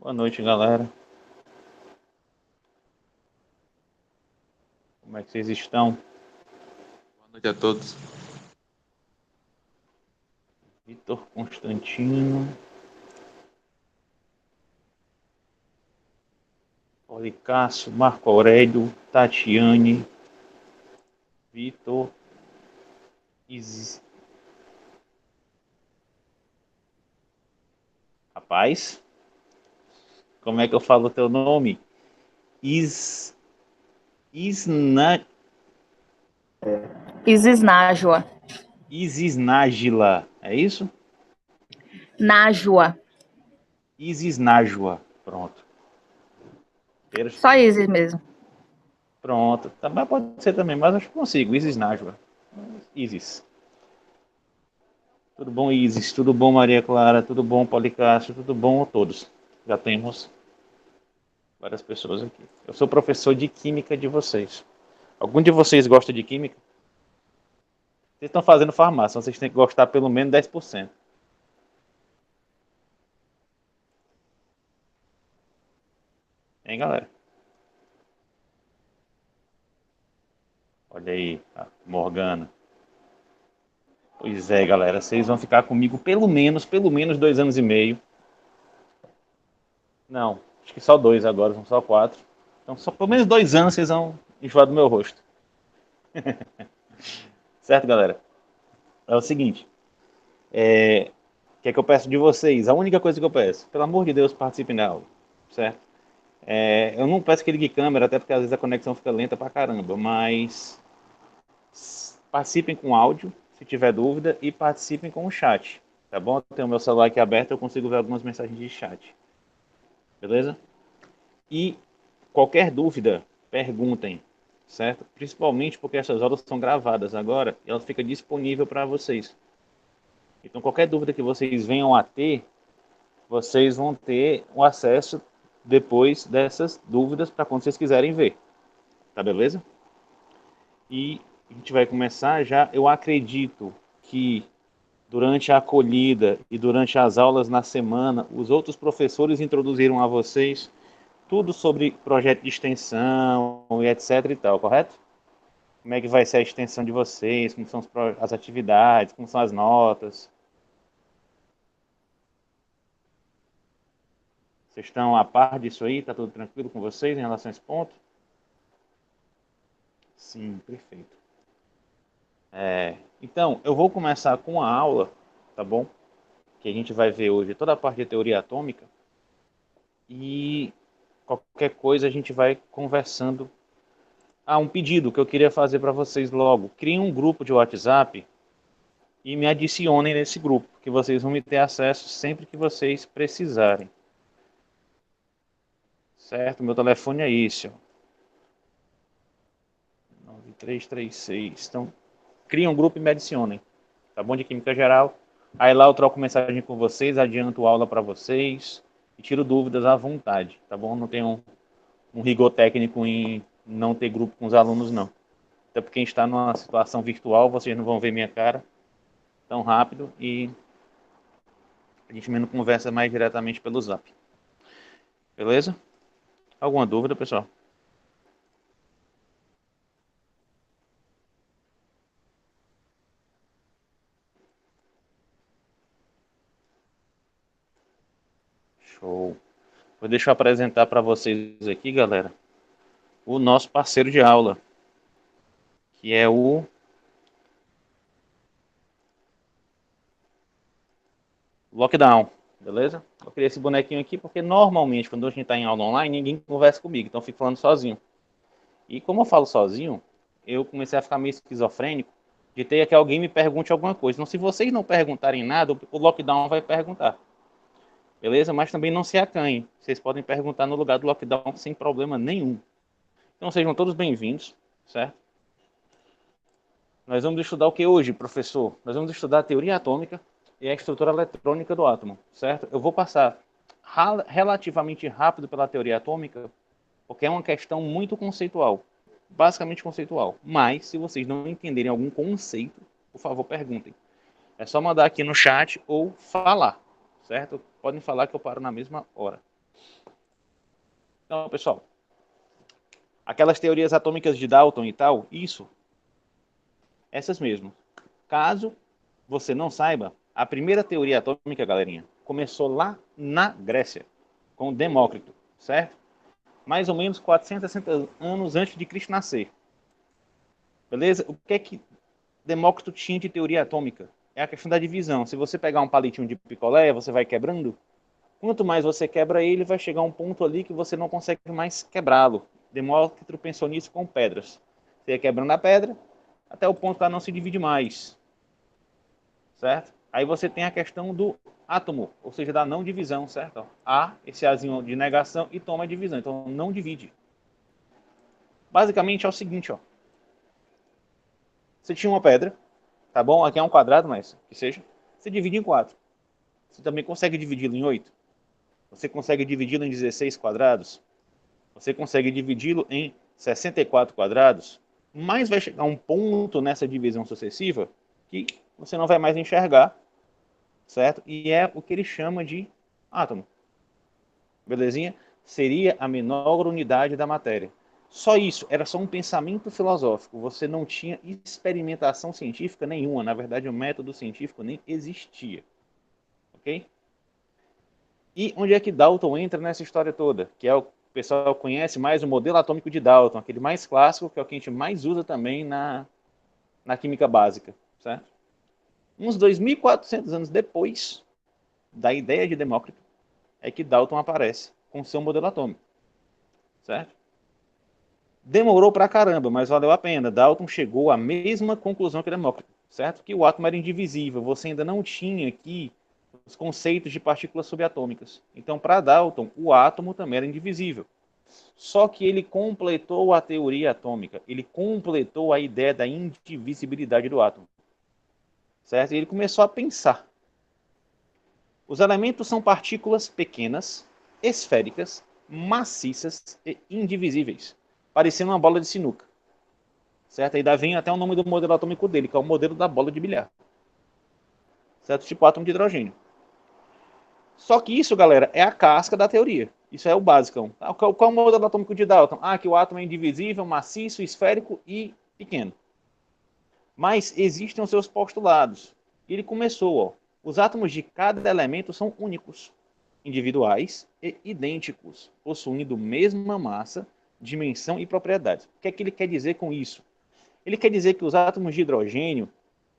Boa noite, galera. Como é que vocês estão? Boa noite a todos. Vitor Constantino. Policácio, Marco Aurélio, Tatiane, Vitor, Rapaz, como é que eu falo o teu nome? Isna... Isis Nájua. Isis Nájila, é isso? Nájua. Isis Nájua, pronto. Só Perfeito. Isis mesmo. Pronto, também pode ser também, mas acho que consigo. Isis Nájua. Isis. Tudo bom, Isis? Tudo bom, Maria Clara? Tudo bom, Policácio? Tudo bom a todos? Já temos várias pessoas aqui. Eu sou professor de química de vocês. Algum de vocês gosta de química? Vocês estão fazendo farmácia, vocês têm que gostar pelo menos 10%. Hein, galera? Olha aí, a Morgana. Pois é, galera, vocês vão ficar comigo pelo menos 2 anos e meio. Não, acho que só 2 agora, são só 4. Então, só pelo menos 2 anos vocês vão enjoar do meu rosto. Certo, galera? É o seguinte, o que é que eu peço de vocês? A única coisa que eu peço, pelo amor de Deus, participem da aula, certo? Eu não peço que ligue câmera, até porque às vezes a conexão fica lenta pra caramba, mas participem com áudio, se tiver dúvida, e participem com o chat, tá bom? Eu tenho o meu celular aqui aberto, eu consigo ver algumas mensagens de chat, beleza? E qualquer dúvida, perguntem, certo? Principalmente porque essas aulas são gravadas agora e elas ficam disponíveis para vocês. Então, qualquer dúvida que vocês venham a ter, vocês vão ter o acesso depois dessas dúvidas para quando vocês quiserem ver, tá beleza? E a gente vai começar já. Eu acredito que durante a acolhida e durante as aulas na semana, os outros professores introduziram a vocês tudo sobre projeto de extensão e etc e tal, correto? Como é que vai ser a extensão de vocês, como são as atividades, como são as notas. Vocês estão a par disso aí? Está tudo tranquilo com vocês em relação a esse ponto? Sim, perfeito. Então, eu vou começar com a aula, tá bom? Que a gente vai ver hoje toda a parte de teoria atômica e qualquer coisa a gente vai conversando. Um pedido que eu queria fazer para vocês logo. Criem um grupo de WhatsApp e me adicionem nesse grupo, que vocês vão me ter acesso sempre que vocês precisarem. Certo? Meu telefone é esse, ó. 9336. Então, criem um grupo e me adicionem. Tá bom? De Química Geral. Aí lá eu troco mensagem com vocês, adianto aula para vocês e tiro dúvidas à vontade, tá bom? Não tenho um rigor técnico em não ter grupo com os alunos, não. Até porque a gente está numa situação virtual, vocês não vão ver minha cara tão rápido e a gente menos conversa mais diretamente pelo Zap. Beleza? Alguma dúvida, pessoal? Show. Deixa eu apresentar para vocês aqui, galera, o nosso parceiro de aula, que é o Lockdown, beleza? Eu criei esse bonequinho aqui porque normalmente quando a gente está em aula online ninguém conversa comigo, então eu fico falando sozinho. E como eu falo sozinho, eu comecei a ficar meio esquizofrênico de ter que alguém me pergunte alguma coisa. Então, se vocês não perguntarem nada, o Lockdown vai perguntar. Beleza? Mas também não se acanhem. Vocês podem perguntar no lugar do Lockdown sem problema nenhum. Então sejam todos bem-vindos, certo? Nós vamos estudar o que hoje, professor? Nós vamos estudar a teoria atômica e a estrutura eletrônica do átomo, certo? Eu vou passar relativamente rápido pela teoria atômica, porque é uma questão muito conceitual, basicamente conceitual. Mas, se vocês não entenderem algum conceito, por favor, perguntem. É só mandar aqui no chat ou falar, certo? Podem falar que eu paro na mesma hora. Então, pessoal, aquelas teorias atômicas de Dalton e tal, essas mesmo. Caso você não saiba, a primeira teoria atômica, galerinha, começou lá na Grécia, com Demócrito, certo? Mais ou menos 460 anos antes de Cristo nascer. Beleza? O que é que Demócrito tinha de teoria atômica? É a questão da divisão. Se você pegar um palitinho de picolé, você vai quebrando. Quanto mais você quebra ele, vai chegar um ponto ali que você não consegue mais quebrá-lo. Demócrito pensou nisso com pedras. Você ia quebrando a pedra até o ponto que ela não se divide mais. Certo? Aí você tem a questão do átomo, ou seja, da não divisão, certo? A, esse Azinho de negação, e toma a divisão. Então, não divide. Basicamente é o seguinte, ó. Você tinha uma pedra, tá bom? Aqui é um quadrado, mas que seja. Você divide em 4. Você também consegue dividi-lo em 8. Você consegue dividi-lo em 16 quadrados. Você consegue dividi-lo em 64 quadrados. Mas vai chegar um ponto nessa divisão sucessiva que você não vai mais enxergar, certo? E é o que ele chama de átomo. Belezinha? Seria a menor unidade da matéria. Só isso, era só um pensamento filosófico. Você não tinha experimentação científica nenhuma. Na verdade, o método científico nem existia. Ok? E onde é que Dalton entra nessa história toda? Que é o pessoal conhece mais o modelo atômico de Dalton, aquele mais clássico, que é o que a gente mais usa também na química básica. Certo? Uns 2.400 anos depois da ideia de Demócrito, é que Dalton aparece com seu modelo atômico. Certo? Demorou pra caramba, mas valeu a pena. Dalton chegou à mesma conclusão que Demócrito, certo? Que o átomo era indivisível. Você ainda não tinha aqui os conceitos de partículas subatômicas. Então, para Dalton, o átomo também era indivisível. Só que ele completou a teoria atômica. Ele completou a ideia da indivisibilidade do átomo. Certo? E ele começou a pensar. Os elementos são partículas pequenas, esféricas, maciças e indivisíveis, parecendo uma bola de sinuca. Certo? Aí vem até o nome do modelo atômico dele, que é o modelo da bola de bilhar. Certo? Tipo átomo de hidrogênio. Só que isso, galera, é a casca da teoria. Isso é o básico. Qual é o modelo atômico de Dalton? Ah, que o átomo é indivisível, maciço, esférico e pequeno. Mas existem os seus postulados. Ele começou, ó. Os átomos de cada elemento são únicos, individuais e idênticos, possuindo mesma massa, dimensão e propriedades. O que é que ele quer dizer com isso? Ele quer dizer que os átomos de hidrogênio,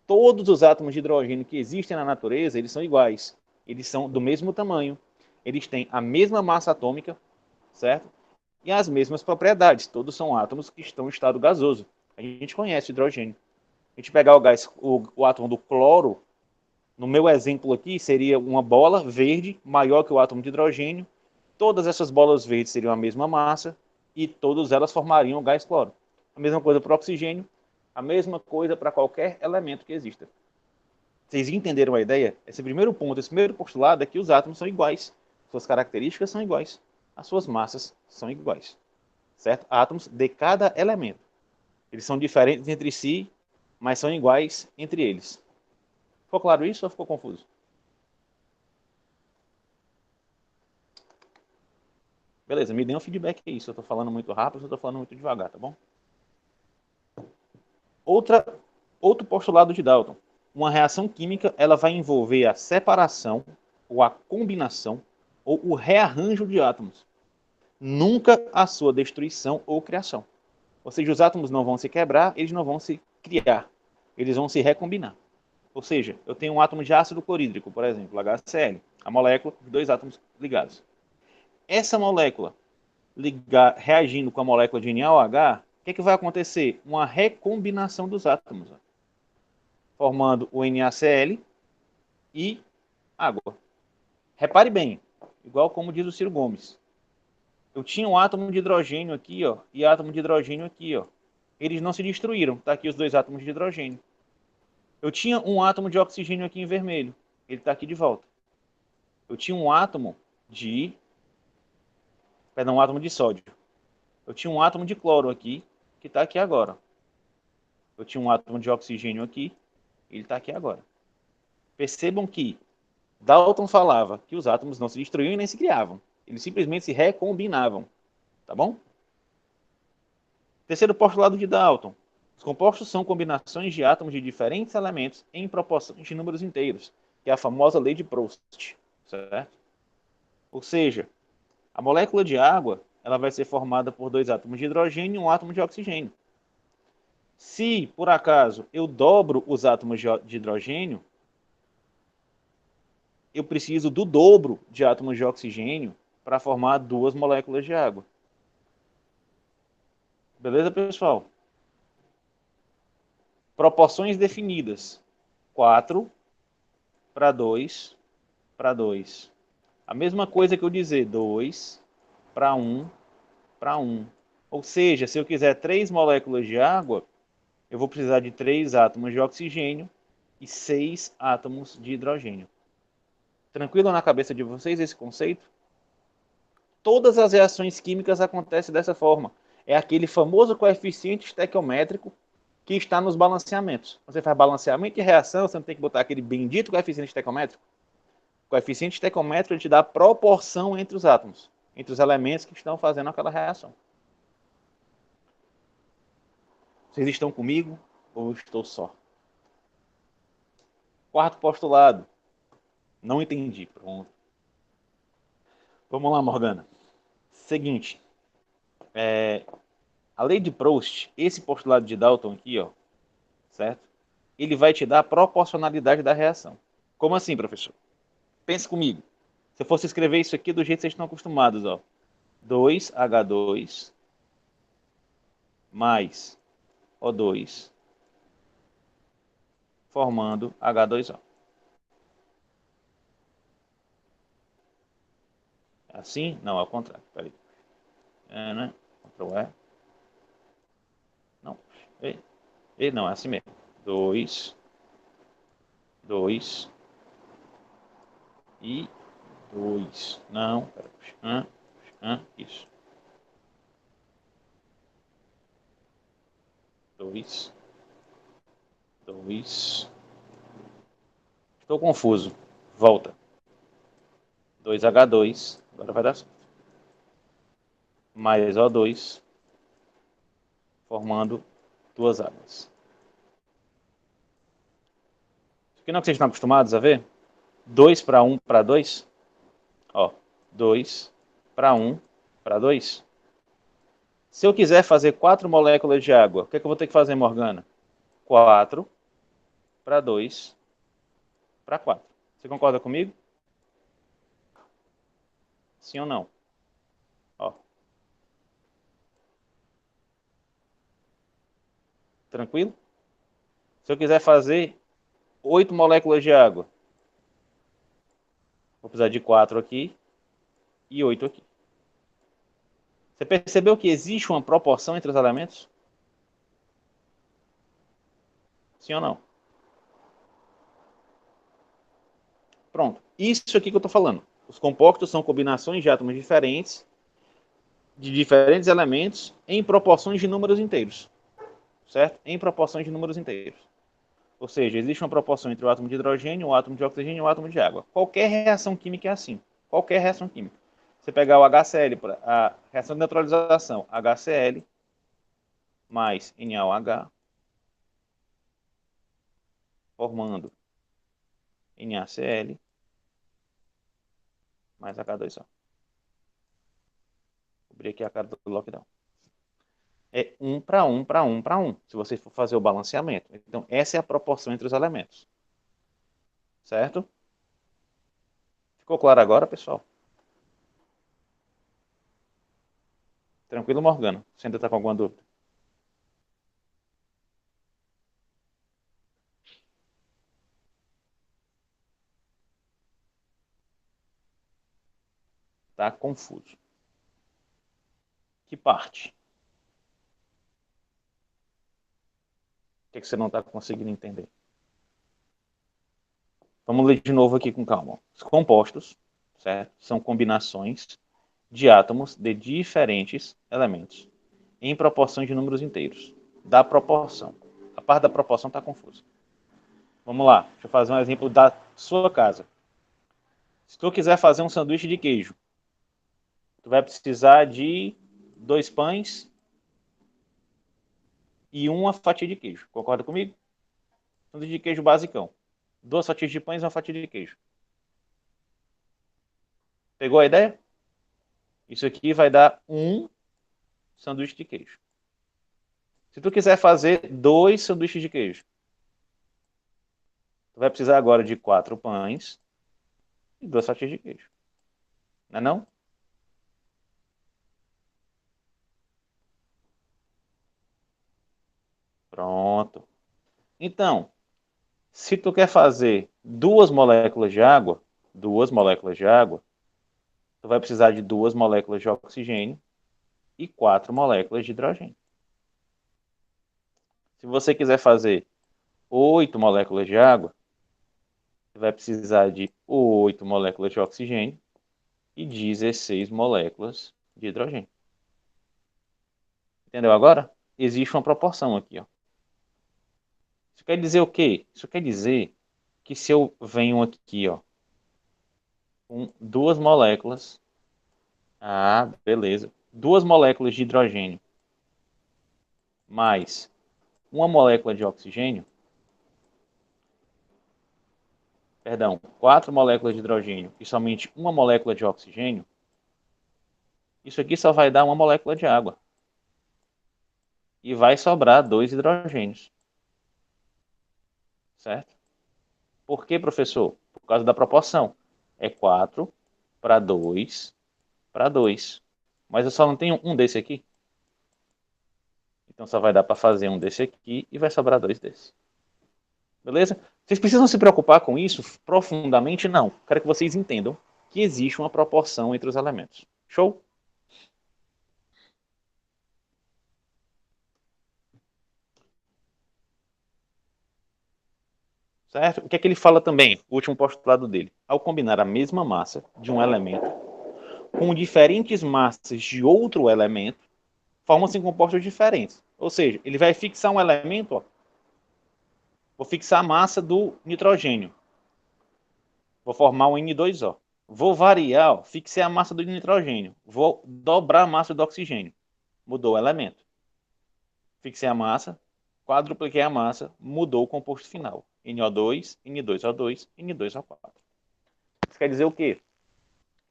todos os átomos de hidrogênio que existem na natureza, eles são iguais. Eles são do mesmo tamanho, eles têm a mesma massa atômica, certo? E as mesmas propriedades. Todos são átomos que estão em estado gasoso. A gente conhece o hidrogênio. A gente pegar o gás, o átomo do cloro, no meu exemplo aqui, seria uma bola verde maior que o átomo de hidrogênio. Todas essas bolas verdes seriam a mesma massa e todas elas formariam o gás cloro. A mesma coisa para o oxigênio, a mesma coisa para qualquer elemento que exista. Vocês entenderam a ideia? Esse primeiro ponto, esse primeiro postulado é que os átomos são iguais. Suas características são iguais. As suas massas são iguais. Certo? Átomos de cada elemento. Eles são diferentes entre si, mas são iguais entre eles. Ficou claro isso ou ficou confuso? Beleza, me dê um feedback aí. Se eu estou falando muito rápido ou se eu estou falando muito devagar, tá bom? Outro postulado de Dalton. Uma reação química ela vai envolver a separação, ou a combinação, ou o rearranjo de átomos. Nunca a sua destruição ou criação. Ou seja, os átomos não vão se quebrar, eles não vão se criar. Eles vão se recombinar. Ou seja, eu tenho um átomo de ácido clorídrico, por exemplo, HCl, a molécula de dois átomos ligados. Essa molécula reagindo com a molécula de NaOH, o que vai acontecer? Uma recombinação dos átomos, formando o NaCl e água. Repare bem, igual como diz o Ciro Gomes. Eu tinha um átomo de hidrogênio aqui, ó, e átomo de hidrogênio aqui, ó. Eles não se destruíram. Tá aqui os dois átomos de hidrogênio. Eu tinha um átomo de oxigênio aqui em vermelho. Ele está aqui de volta. Eu tinha um átomo de... Perdão, um átomo de sódio. Eu tinha um átomo de cloro aqui, que está aqui agora. Eu tinha um átomo de oxigênio aqui, ele está aqui agora. Percebam que Dalton falava que os átomos não se destruíam e nem se criavam. Eles simplesmente se recombinavam. Tá bom? Terceiro postulado de Dalton. Os compostos são combinações de átomos de diferentes elementos em proporções de números inteiros, que é a famosa lei de Proust, certo? Ou seja, a molécula de água ela vai ser formada por 2 átomos de hidrogênio e um átomo de oxigênio. Se, por acaso, eu dobro os átomos de hidrogênio, eu preciso do dobro de átomos de oxigênio para formar 2 moléculas de água. Beleza, pessoal? Proporções definidas. 4 para 2 para 2. A mesma coisa que eu dizer 2 para 1 para 1. Ou seja, se eu quiser 3 moléculas de água, eu vou precisar de 3 átomos de oxigênio e 6 átomos de hidrogênio. Tranquilo na cabeça de vocês esse conceito? Todas as reações químicas acontecem dessa forma. É aquele famoso coeficiente estequiométrico que está nos balanceamentos. Você faz balanceamento e reação, você não tem que botar aquele bendito coeficiente estequiométrico. O coeficiente estequiométrico te dá a proporção entre os átomos, entre os elementos que estão fazendo aquela reação. Vocês estão comigo ou estou só? Quarto postulado. Não entendi. Pronto. Vamos lá, Morgana. Seguinte. A lei de Proust, esse postulado de Dalton aqui, ó, certo? Ele vai te dar a proporcionalidade da reação. Como assim, professor? Pense comigo. Se eu fosse escrever isso aqui do jeito que vocês estão acostumados, ó. 2H2 mais O2 formando H2O. Assim? Não, ao contrário. Peraí. Né? Ctrl E. Não. Não, é assim mesmo. 2 e 2. Não, peraí. Isso. 2. Estou confuso. Volta. 2H2. Agora vai dar certo. Mais O2. Formando 2 águas. Isso aqui não é o que vocês estão acostumados a ver? 2 para 1 para 2. Ó, 2 para 1 para 2. Se eu quiser fazer 4 moléculas de água, o que é que eu vou ter que fazer, Morgana? 4 para 2 para 4. Você concorda comigo? Sim ou não? Ó. Tranquilo? Se eu quiser fazer 8 moléculas de água, vou precisar de 4 aqui e 8 aqui. Você percebeu que existe uma proporção entre os elementos? Sim ou não? Pronto. Isso aqui que eu estou falando. Os compostos são combinações de átomos diferentes, de diferentes elementos, em proporções de números inteiros. Certo? Em proporções de números inteiros. Ou seja, existe uma proporção entre o átomo de hidrogênio, o átomo de oxigênio e o átomo de água. Qualquer reação química é assim. Qualquer reação química. Você pegar o HCl, a reação de neutralização, HCl mais NaOH, formando NaCl mais H2O. Vou abrir aqui a cara do lockdown. É 1 para 1 para 1 para 1, se você for fazer o balanceamento. Então, essa é a proporção entre os elementos. Certo? Ficou claro agora, pessoal? Tranquilo, Morgana? Você ainda está com alguma dúvida? Está confuso. Que parte? O que você não está conseguindo entender? Vamos ler de novo aqui com calma. Os compostos, certo? São combinações de átomos de diferentes elementos em proporções de números inteiros. Da proporção. A parte da proporção está confusa. Vamos lá. Deixa eu fazer um exemplo da sua casa. Se tu quiser fazer um sanduíche de queijo, tu vai precisar de 2 pães e uma fatia de queijo. Concorda comigo? Sanduíche de queijo basicão. 2 fatias de pães e uma fatia de queijo. Pegou a ideia? Isso aqui vai dar um sanduíche de queijo. Se tu quiser fazer 2 sanduíches de queijo, tu vai precisar agora de 4 pães e 2 fatias de queijo. Não é não? Pronto. Então, se tu quer fazer 2 moléculas de água, tu vai precisar de 2 moléculas de oxigênio e 4 moléculas de hidrogênio. Se você quiser fazer 8 moléculas de água, você vai precisar de 8 moléculas de oxigênio e 16 moléculas de hidrogênio. Entendeu agora? Existe uma proporção aqui, ó. Isso quer dizer o quê? Isso quer dizer que se eu venho aqui, ó, com 2 moléculas, beleza, 2 moléculas de hidrogênio mais uma molécula de oxigênio, perdão, 4 moléculas de hidrogênio e somente uma molécula de oxigênio, isso aqui só vai dar uma molécula de água. E vai sobrar 2 hidrogênios. Certo? Por que, professor? Por causa da proporção. É 4 para 2 para 2. Mas eu só não tenho um desse aqui. Então só vai dar para fazer um desse aqui e vai sobrar 2 desse. Beleza? Vocês precisam se preocupar com isso profundamente? Não. Quero que vocês entendam que existe uma proporção entre os elementos. Show? Certo? O que é que ele fala também? O último postulado dele. Ao combinar a mesma massa de um elemento com diferentes massas de outro elemento, formam-se compostos diferentes. Ou seja, ele vai fixar um elemento, ó. Vou fixar a massa do nitrogênio. Vou formar um N2O. Vou variar, ó, fixei a massa do nitrogênio. Vou dobrar a massa do oxigênio. Mudou o elemento. Fixei a massa, quadrupliquei a massa, mudou o composto final. NO2, N2O2, N2O4. Isso quer dizer o quê?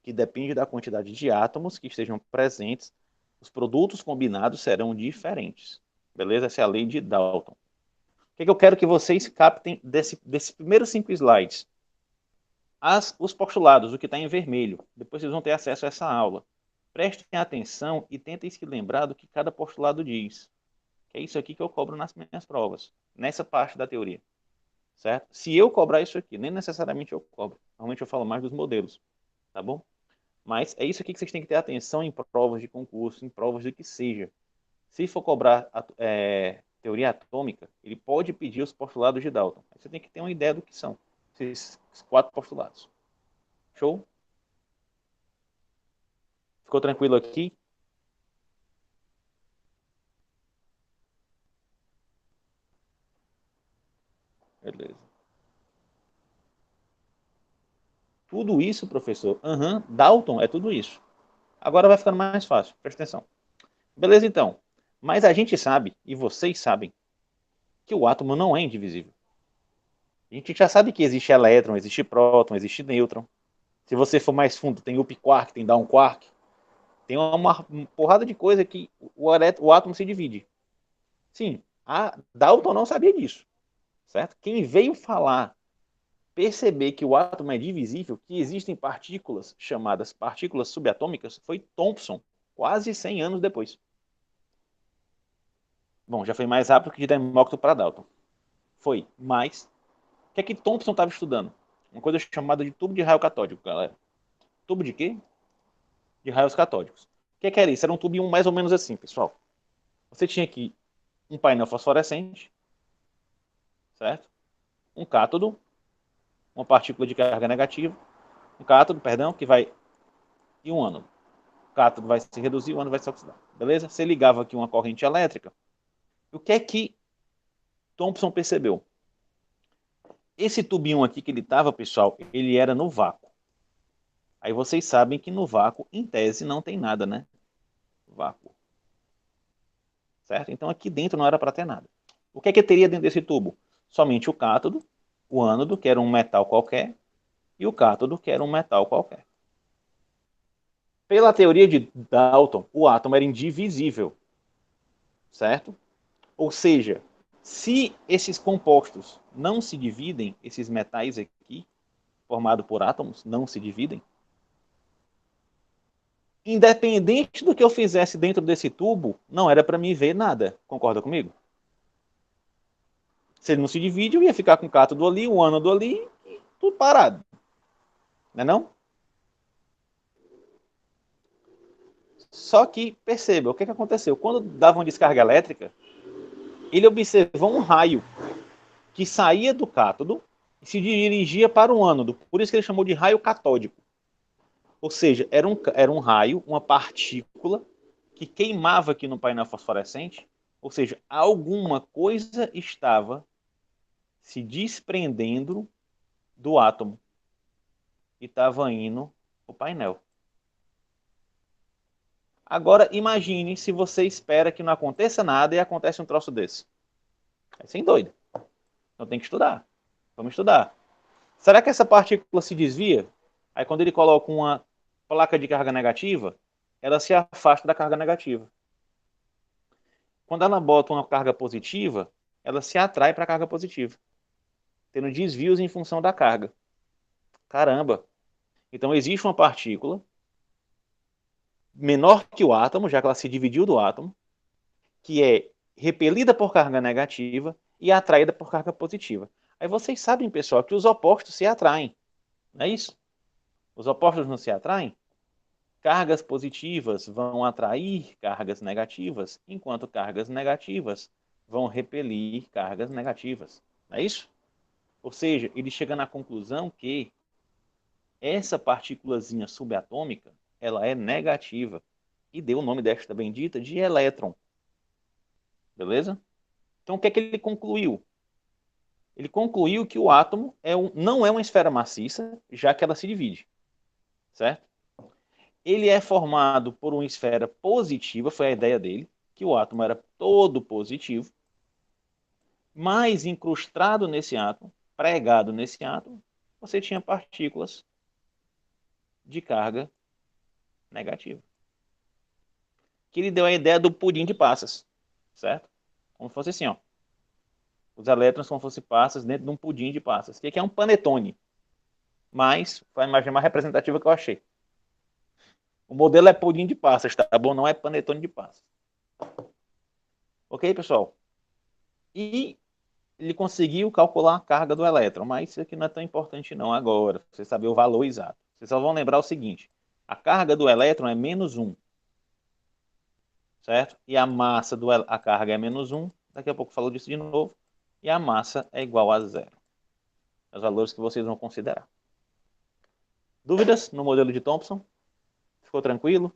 Que depende da quantidade de átomos que estejam presentes, os produtos combinados serão diferentes. Beleza? Essa é a lei de Dalton. O que eu quero que vocês captem desses primeiros 5 slides? Os postulados, o que está em vermelho. Depois vocês vão ter acesso a essa aula. Prestem atenção e tentem se lembrar do que cada postulado diz. Que é isso aqui que eu cobro nas minhas provas, nessa parte da teoria. Certo? Se eu cobrar isso aqui, nem necessariamente eu cobro. Normalmente eu falo mais dos modelos. Tá bom? Mas é isso aqui que vocês têm que ter atenção em provas de concurso, em provas do que seja. Se for cobrar teoria atômica, ele pode pedir os postulados de Dalton. Você tem que ter uma ideia do que são esses 4 postulados. Show? Ficou tranquilo aqui? Beleza. Tudo isso, professor? Dalton é tudo isso. Agora vai ficando mais fácil. Presta atenção. Beleza, então. Mas a gente sabe, e vocês sabem, que o átomo não é indivisível. A gente já sabe que existe elétron, existe próton, existe nêutron. Se você for mais fundo, tem up quark, tem down quark. Tem uma porrada de coisa que o átomo se divide. Sim, a Dalton não sabia disso. Certo? Quem veio perceber que o átomo é divisível, que existem partículas chamadas partículas subatômicas, foi Thomson, quase 100 anos depois. Bom, já foi mais rápido que de Demócrito para Dalton. Foi, mas o que é que Thomson estava estudando? Uma coisa chamada de tubo de raio catódico, galera. Tubo de quê? De raios catódicos. O que era isso? Era um tubinho mais ou menos assim, pessoal. Você tinha aqui um painel fosforescente, certo? Um cátodo, uma partícula de carga negativa, um cátodo, perdão, que vai e um ânodo. O cátodo vai se reduzir, o ânodo vai se oxidar. Beleza? Você ligava aqui uma corrente elétrica. O que é que Thomson percebeu? Esse tubinho aqui que ele estava, pessoal, ele era no vácuo. Aí vocês sabem que no vácuo, em tese, não tem nada, né? Vácuo. certo? Então aqui dentro não era para ter nada. O que é que teria dentro desse tubo? Somente o cátodo, o ânodo, que era um metal qualquer, e o cátodo, que era um metal qualquer. Pela teoria de Dalton, o átomo era indivisível, certo? Ou seja, se esses compostos não se dividem, esses metais aqui, formados por átomos, não se dividem, independente do que eu fizesse dentro desse tubo, não era para mim ver nada. Concorda comigo? Se ele não se divide, eu ia ficar com o cátodo ali, o ânodo ali, e tudo parado. Não é não? Só que, perceba, o que aconteceu? Quando dava uma descarga elétrica, ele observou um raio que saía do cátodo e se dirigia para o ânodo. Por isso que ele chamou de raio catódico. Ou seja, era um raio, uma partícula que queimava aqui no painel fosforescente. Ou seja, alguma coisa estava se desprendendo do átomo e estava indo para o painel. Agora, imagine se você espera que não aconteça nada e acontece um troço desse. É sem doido. Então tem que estudar. Vamos estudar. Será que essa partícula se desvia? Aí quando ele coloca uma placa de carga negativa, ela se afasta da carga negativa. Quando ela bota uma carga positiva, ela se atrai para a carga positiva, tendo desvios em função da carga. Caramba! Então existe uma partícula menor que o átomo, já que ela se dividiu do átomo, que é repelida por carga negativa e atraída por carga positiva. Aí vocês sabem, pessoal, que os opostos se atraem. Não é isso? Os opostos não se atraem? Cargas positivas vão atrair cargas negativas, enquanto cargas negativas vão repelir cargas negativas. Não é isso? Ou seja, ele chega na conclusão que essa partículazinha subatômica, ela é negativa. E deu o nome desta bendita de elétron. Beleza? Então o que é que ele concluiu? Ele concluiu que o átomo não é uma esfera maciça, já que ela se divide. Certo? Ele é formado por uma esfera positiva, foi a ideia dele, que o átomo era todo positivo, mas incrustado nesse átomo, pregado nesse átomo, você tinha partículas de carga negativa. Que ele deu a ideia do pudim de passas, certo? Como se fosse assim, ó. Os elétrons como se fossem passas dentro de um pudim de passas. Que é um panetone. Mas foi a imagem mais representativa que eu achei. O modelo é pudim de passas, tá bom? Não é panetone de passas. Ok, pessoal? E ele conseguiu calcular a carga do elétron, mas isso aqui não é tão importante não agora, você saber o valor exato. Vocês só vão lembrar o seguinte, a carga do elétron é -1, certo? E a massa a carga é -1, daqui a pouco eu falo disso de novo, e a massa é igual a 0. Os valores que vocês vão considerar. Dúvidas no modelo de Thomson? Ficou tranquilo?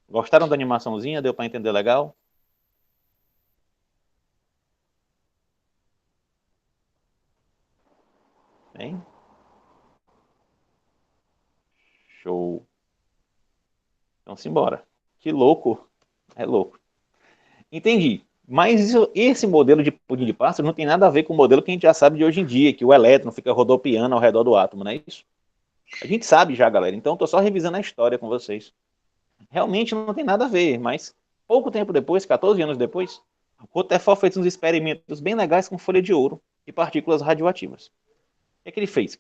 Gostaram da animaçãozinha? Deu para entender legal? Hein? Show. Então, simbora. Que louco. É louco. Entendi. Mas esse modelo de pudim de passas não tem nada a ver com o modelo que a gente já sabe de hoje em dia, que o elétron fica rodopiando ao redor do átomo, não é isso? A gente sabe já, galera. Então, estou só revisando a história com vocês. Realmente não tem nada a ver, mas pouco tempo depois, 14 anos depois, Rutherford fez uns experimentos bem legais com folha de ouro e partículas radioativas. O que ele fez?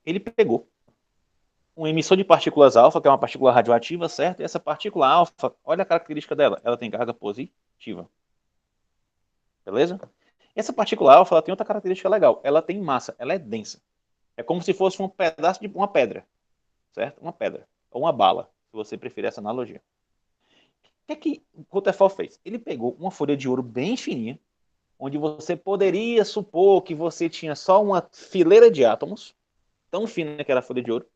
Ele pegou um emissor de partículas alfa, que é uma partícula radioativa, certo? E essa partícula alfa, olha a característica dela, ela tem carga positiva. Beleza? Essa partícula alfa, ela tem outra característica legal, ela tem massa, ela é densa. É como se fosse um pedaço de uma pedra, certo? Uma pedra, ou uma bala, se você preferir essa analogia. O que o Rutherford fez? Ele pegou uma folha de ouro bem fininha, onde você poderia supor que você tinha só uma fileira de átomos, tão fina que era a folha de ouro,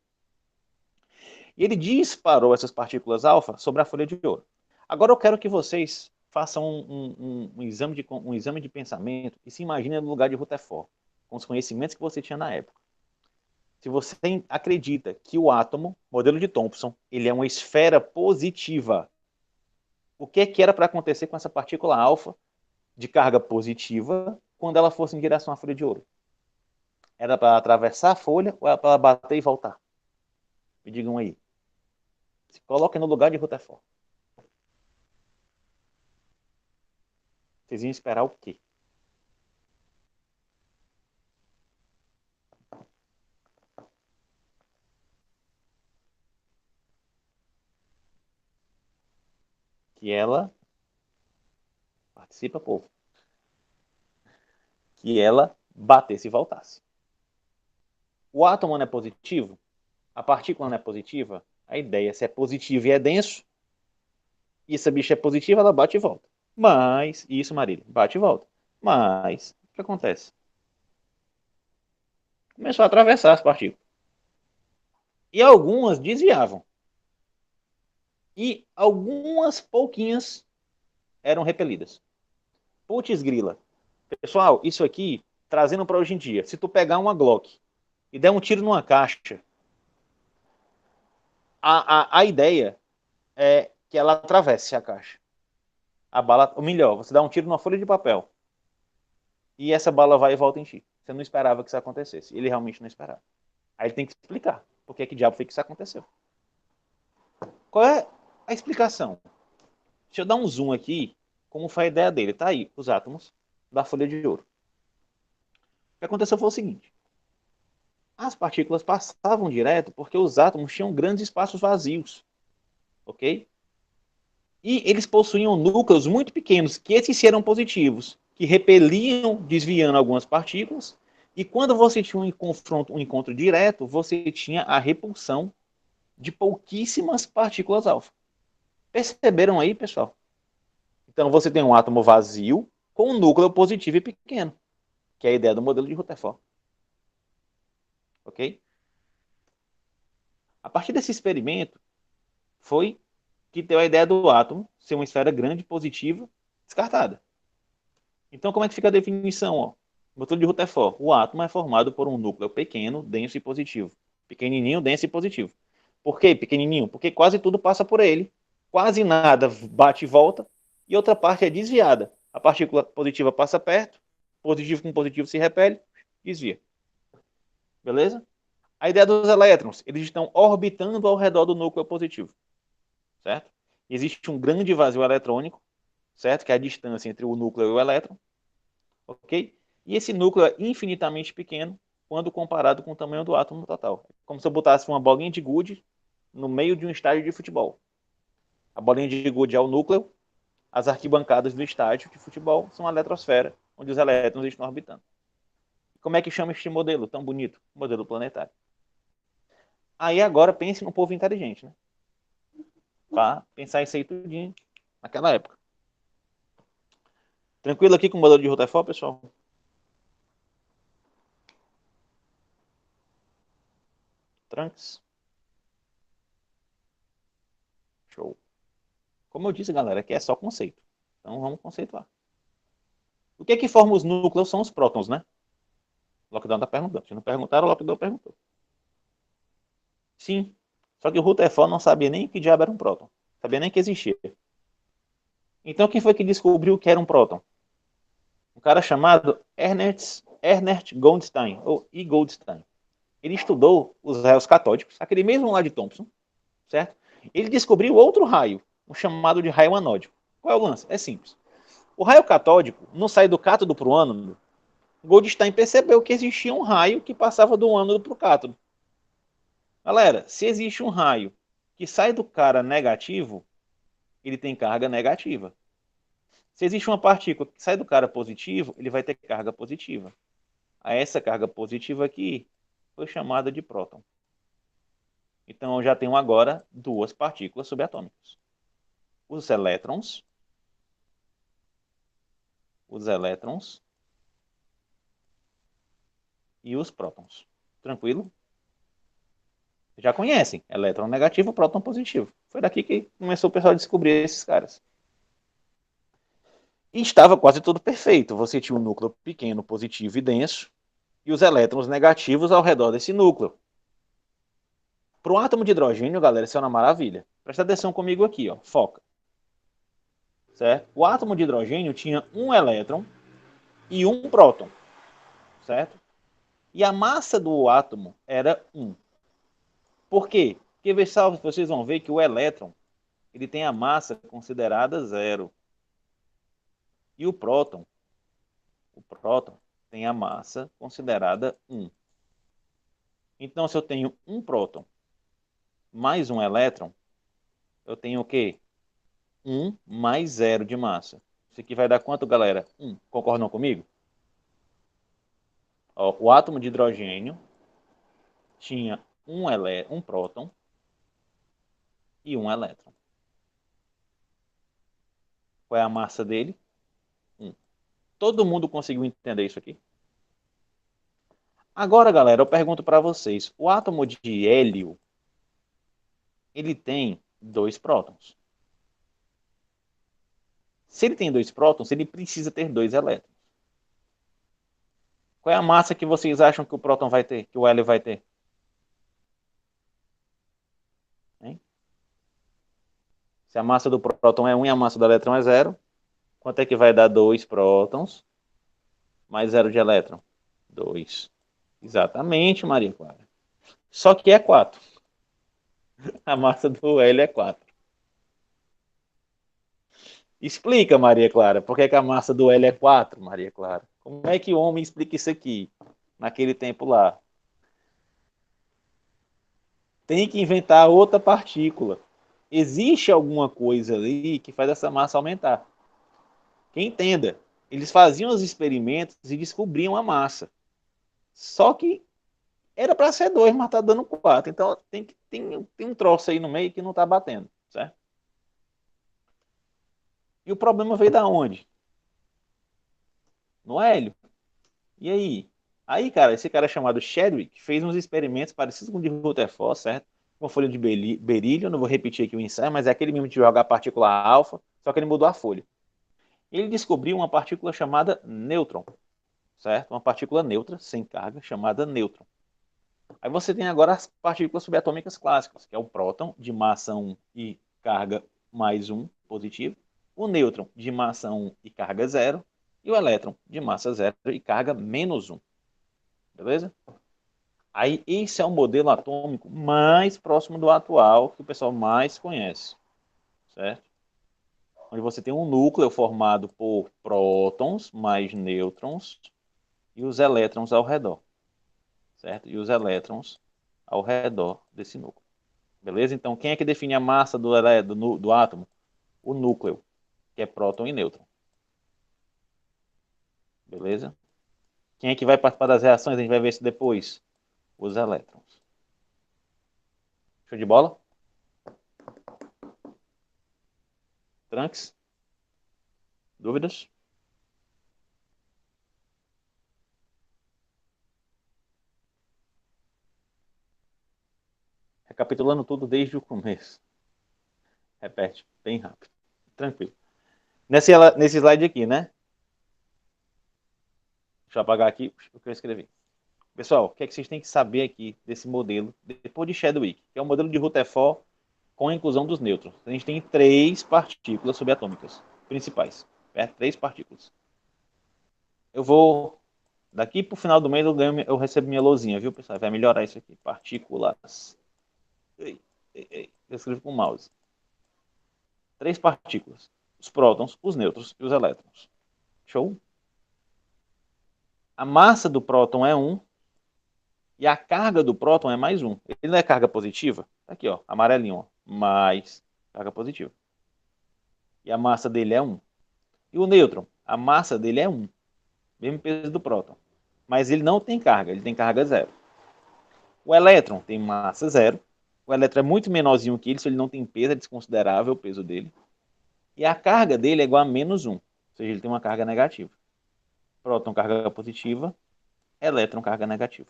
e ele disparou essas partículas alfa sobre a folha de ouro. Agora eu quero que vocês façam um exame de pensamento e se imaginem no lugar de Rutherford, com os conhecimentos que você tinha na época. Se você acredita que o átomo, modelo de Thomson, ele é uma esfera positiva, o que era para acontecer com essa partícula alfa de carga positiva quando ela fosse em direção à folha de ouro? Era para atravessar a folha ou era para ela bater e voltar? Me digam aí. Se coloquem no lugar de Rutherford. Vocês iam esperar o quê? Que ela participa, povo. Que ela batesse e voltasse. O átomo não é positivo? A partícula não é positiva? A ideia, se é positivo e é denso, e essa bicha é positiva, ela bate e volta. Mas, isso, Marília, bate e volta. Mas, o que acontece? Começou a atravessar as partículas. E algumas desviavam. E algumas pouquinhas eram repelidas. Putz grila. Pessoal, isso aqui, trazendo para hoje em dia, se tu pegar uma Glock e der um tiro numa caixa, a ideia é que ela atravesse a caixa. A bala, ou melhor, você dá um tiro numa folha de papel e essa bala vai e volta em ti. Você não esperava que isso acontecesse. Ele realmente não esperava. Aí ele tem que explicar por que diabo foi que isso aconteceu. Qual é a explicação? Deixa eu dar um zoom aqui, como foi a ideia dele. Tá aí, os átomos da folha de ouro. O que aconteceu foi o seguinte. As partículas passavam direto porque os átomos tinham grandes espaços vazios. Ok? E eles possuíam núcleos muito pequenos, que esses eram positivos, que repeliam, desviando algumas partículas. E quando você tinha um confronto, um encontro direto, você tinha a repulsão de pouquíssimas partículas alfa. Perceberam aí, pessoal? Então você tem um átomo vazio com um núcleo positivo e pequeno, que é a ideia do modelo de Rutherford. Ok? A partir desse experimento, foi que deu a ideia do átomo ser uma esfera grande, positiva, descartada. Então, como é que fica a definição? Ó? Modelo de Rutherford. O átomo é formado por um núcleo pequeno, denso e positivo. Pequenininho, denso e positivo. Por que pequenininho? Porque quase tudo passa por ele. Quase nada bate e volta. E outra parte é desviada. A partícula positiva passa perto, positivo com positivo se repele, desvia. Beleza? A ideia dos elétrons, eles estão orbitando ao redor do núcleo positivo. Certo? Existe um grande vazio eletrônico, certo? Que é a distância entre o núcleo e o elétron. Ok? E esse núcleo é infinitamente pequeno quando comparado com o tamanho do átomo total. É como se eu botasse uma bolinha de gude no meio de um estádio de futebol. A bolinha de gude é o núcleo, as arquibancadas do estádio de futebol são a eletrosfera, onde os elétrons estão orbitando. Como é que chama este modelo tão bonito? Modelo planetário. Aí agora pense no povo inteligente, né? Para pensar isso aí tudinho naquela época. Tranquilo aqui com o modelo de Rutherford, pessoal? Tranks? Show. Como eu disse, galera, aqui é só conceito. Então vamos conceituar. O que é que forma os núcleos são os prótons, né? O Lockdown está perguntando. Se não perguntaram, o Lockdown perguntou. Sim. Só que o Rutherford não sabia nem que diabo era um próton. Sabia nem que existia. Então quem foi que descobriu que era um próton? Um cara chamado Ernest Goldstein, ou E. Goldstein. Ele estudou os raios catódicos, aquele mesmo lá de Thomson, certo? Ele descobriu outro raio, um chamado de raio anódico. Qual é o lance? É simples. O raio catódico não sai do cátodo para o ânodo. Goldstein percebeu que existia um raio que passava do ânodo para o cátodo. Galera, se existe um raio que sai do cara negativo, ele tem carga negativa. Se existe uma partícula que sai do cara positivo, ele vai ter carga positiva. A essa carga positiva aqui foi chamada de próton. Então eu já tenho agora duas partículas subatômicas. Os elétrons e os prótons. Tranquilo? Já conhecem, elétron negativo, próton positivo. Foi daqui que começou o pessoal a descobrir esses caras. E estava quase tudo perfeito. Você tinha um núcleo pequeno, positivo e denso, e os elétrons negativos ao redor desse núcleo. Para um átomo de hidrogênio, galera, isso é uma maravilha. Presta atenção comigo aqui, ó. Foca. certo? O átomo de hidrogênio tinha um elétron e um próton, certo? E a massa do átomo era 1. Por quê? Porque, pessoal, vocês vão ver que o elétron ele tem a massa considerada 0. E o próton tem a massa considerada 1. Então, se eu tenho um próton mais um elétron, eu tenho o quê? 1 mais 0 de massa. Isso aqui vai dar quanto, galera? 1. Concordam comigo? Ó, o átomo de hidrogênio tinha um próton e um elétron. Qual é a massa dele? 1. Todo mundo conseguiu entender isso aqui? Agora, galera, eu pergunto para vocês. O átomo de hélio, ele tem 2 prótons. Se ele tem 2 prótons, ele precisa ter 2 elétrons. Qual é a massa que vocês acham que o próton vai ter, que o hélio vai ter? Hein? Se a massa do próton é 1 e a massa do elétron é 0, quanto é que vai dar 2 prótons mais 0 de elétron? 2. Exatamente, Maria Clara. Só que é 4. A massa do hélio é 4. Explica, Maria Clara, por que a massa do hélio é 4, Maria Clara? Como é que o homem explica isso aqui, naquele tempo lá? Tem que inventar outra partícula. Existe alguma coisa ali que faz essa massa aumentar. Que entenda, eles faziam os experimentos e descobriam a massa. Só que era para ser 2, mas está dando 4. Então tem um troço aí no meio que não está batendo, certo? E o problema veio da onde? No hélio. E aí? Aí, cara, esse cara chamado Chadwick fez uns experimentos parecidos com o de Rutherford, certo? Com folha de berílio, não vou repetir aqui o ensaio, mas é aquele mesmo de jogar a partícula alfa, só que ele mudou a folha. Ele descobriu uma partícula chamada nêutron, certo? Uma partícula neutra, sem carga, chamada nêutron. Aí você tem agora as partículas subatômicas clássicas, que é o próton, de massa 1 e carga mais 1, positivo, o nêutron, de massa 1 e carga 0, e o elétron, de massa 0 e carga menos 1. Beleza? Aí esse é o modelo atômico mais próximo do atual, que o pessoal mais conhece, certo? Onde você tem um núcleo formado por prótons mais nêutrons e os elétrons ao redor, certo? E os elétrons ao redor desse núcleo. Beleza? Então, quem é que define a massa do átomo? O núcleo, que é próton e nêutron. Beleza? Quem é que vai participar das reações? A gente vai ver isso depois. Os elétrons. Show de bola? Tranks? Dúvidas? Recapitulando tudo desde o começo. Repete, bem rápido. Tranquilo. Nesse slide aqui, né? Deixa eu apagar aqui o que eu escrevi. Pessoal, o que é que vocês têm que saber aqui desse modelo, depois de Chadwick, que é o modelo de Rutherford com a inclusão dos nêutrons. A gente tem 3 partículas subatômicas principais. Certo? 3 partículas. Eu vou, daqui para o final do mês, eu recebo minha lousinha, viu, pessoal? Vai melhorar isso aqui. Partículas. Ei, ei, ei. Eu escrevo com o mouse. 3 partículas. Os prótons, os nêutrons e os elétrons. Show? A massa do próton é 1 e a carga do próton é mais 1. Ele não é carga positiva? Aqui, ó, amarelinho, ó, mais carga positiva. E a massa dele é 1. E o nêutron? A massa dele é 1. Mesmo peso do próton. Mas ele não tem carga, ele tem carga 0. O elétron tem massa 0. O elétron é muito menorzinho que ele, se ele não tem peso, é desconsiderável o peso dele. E a carga dele é igual a menos 1. Ou seja, ele tem uma carga negativa. Próton, carga positiva. Elétron, carga negativa.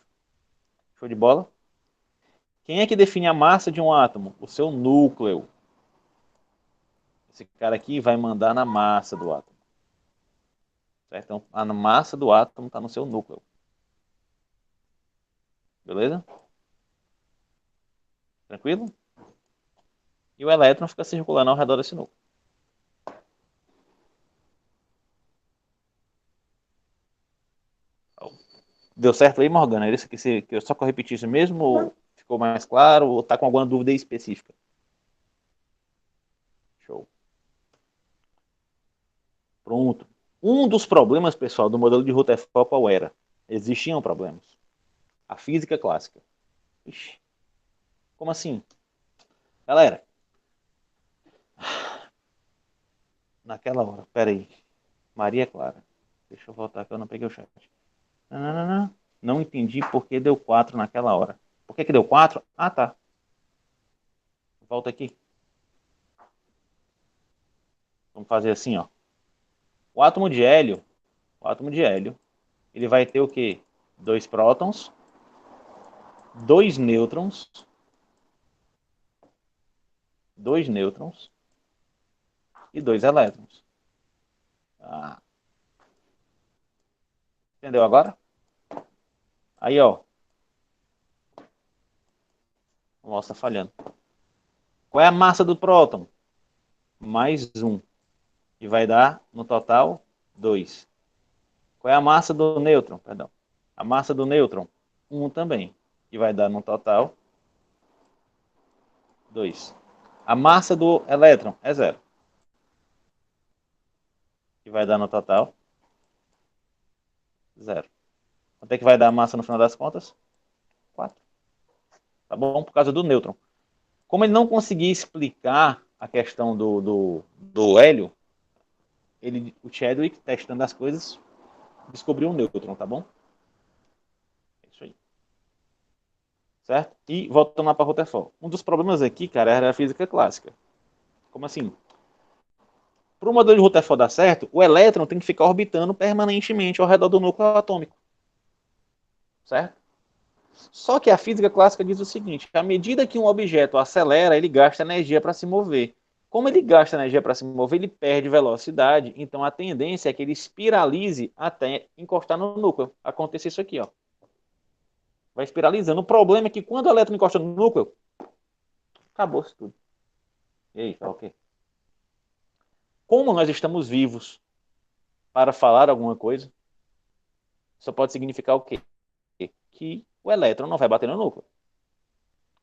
Show de bola? Quem é que define a massa de um átomo? O seu núcleo. Esse cara aqui vai mandar na massa do átomo. Certo? Então, a massa do átomo está no seu núcleo. Beleza? Tranquilo? E o elétron fica circulando ao redor desse núcleo. Deu certo aí, Morgana? Era isso que eu só que eu repetisse mesmo? Ou ficou mais claro? Ou tá com alguma dúvida específica? Show. Pronto. Um dos problemas, pessoal, do modelo de Rutherford qual era? Existiam problemas. A física clássica. Ixi, como assim? Galera, naquela hora, peraí. Maria Clara. Deixa eu voltar que eu não peguei o chat. Não, não, não, não. Não entendi por que deu 4 naquela hora. Por que deu 4? Ah, tá. Volta aqui. Vamos fazer assim, ó. O átomo de hélio, ele vai ter o quê? 2 prótons, 2 nêutrons, 2 nêutrons e 2 elétrons. Ah, entendeu agora? Aí, ó. Nossa, tá falhando. Qual é a massa do próton? Mais 1. E vai dar, no total, 2. Qual é a massa do nêutron? Perdão. A massa do nêutron? 1 também. E vai dar, no total, 2. A massa do elétron é 0. E vai dar, no total, 0. Quanto é que vai dar a massa no final das contas? 4. Tá bom? Por causa do nêutron. Como ele não conseguia explicar a questão do hélio, o Chadwick, testando as coisas, descobriu um nêutron, tá bom? É isso aí. Certo? E voltando lá para Rutherford. Um dos problemas aqui, cara, era a física clássica. Como assim? Para o modelo de Rutherford dar certo, o elétron tem que ficar orbitando permanentemente ao redor do núcleo atômico. Certo? Só que a física clássica diz o seguinte: à medida que um objeto acelera, ele gasta energia para se mover. Como ele gasta energia para se mover, ele perde velocidade, então a tendência é que ele espiralize até encostar no núcleo. Acontece isso aqui, ó. Vai espiralizando. O problema é que quando o elétron encosta no núcleo, acabou-se tudo. E aí, tá ok? Como nós estamos vivos para falar alguma coisa, isso pode significar o quê? Que o elétron não vai bater no núcleo.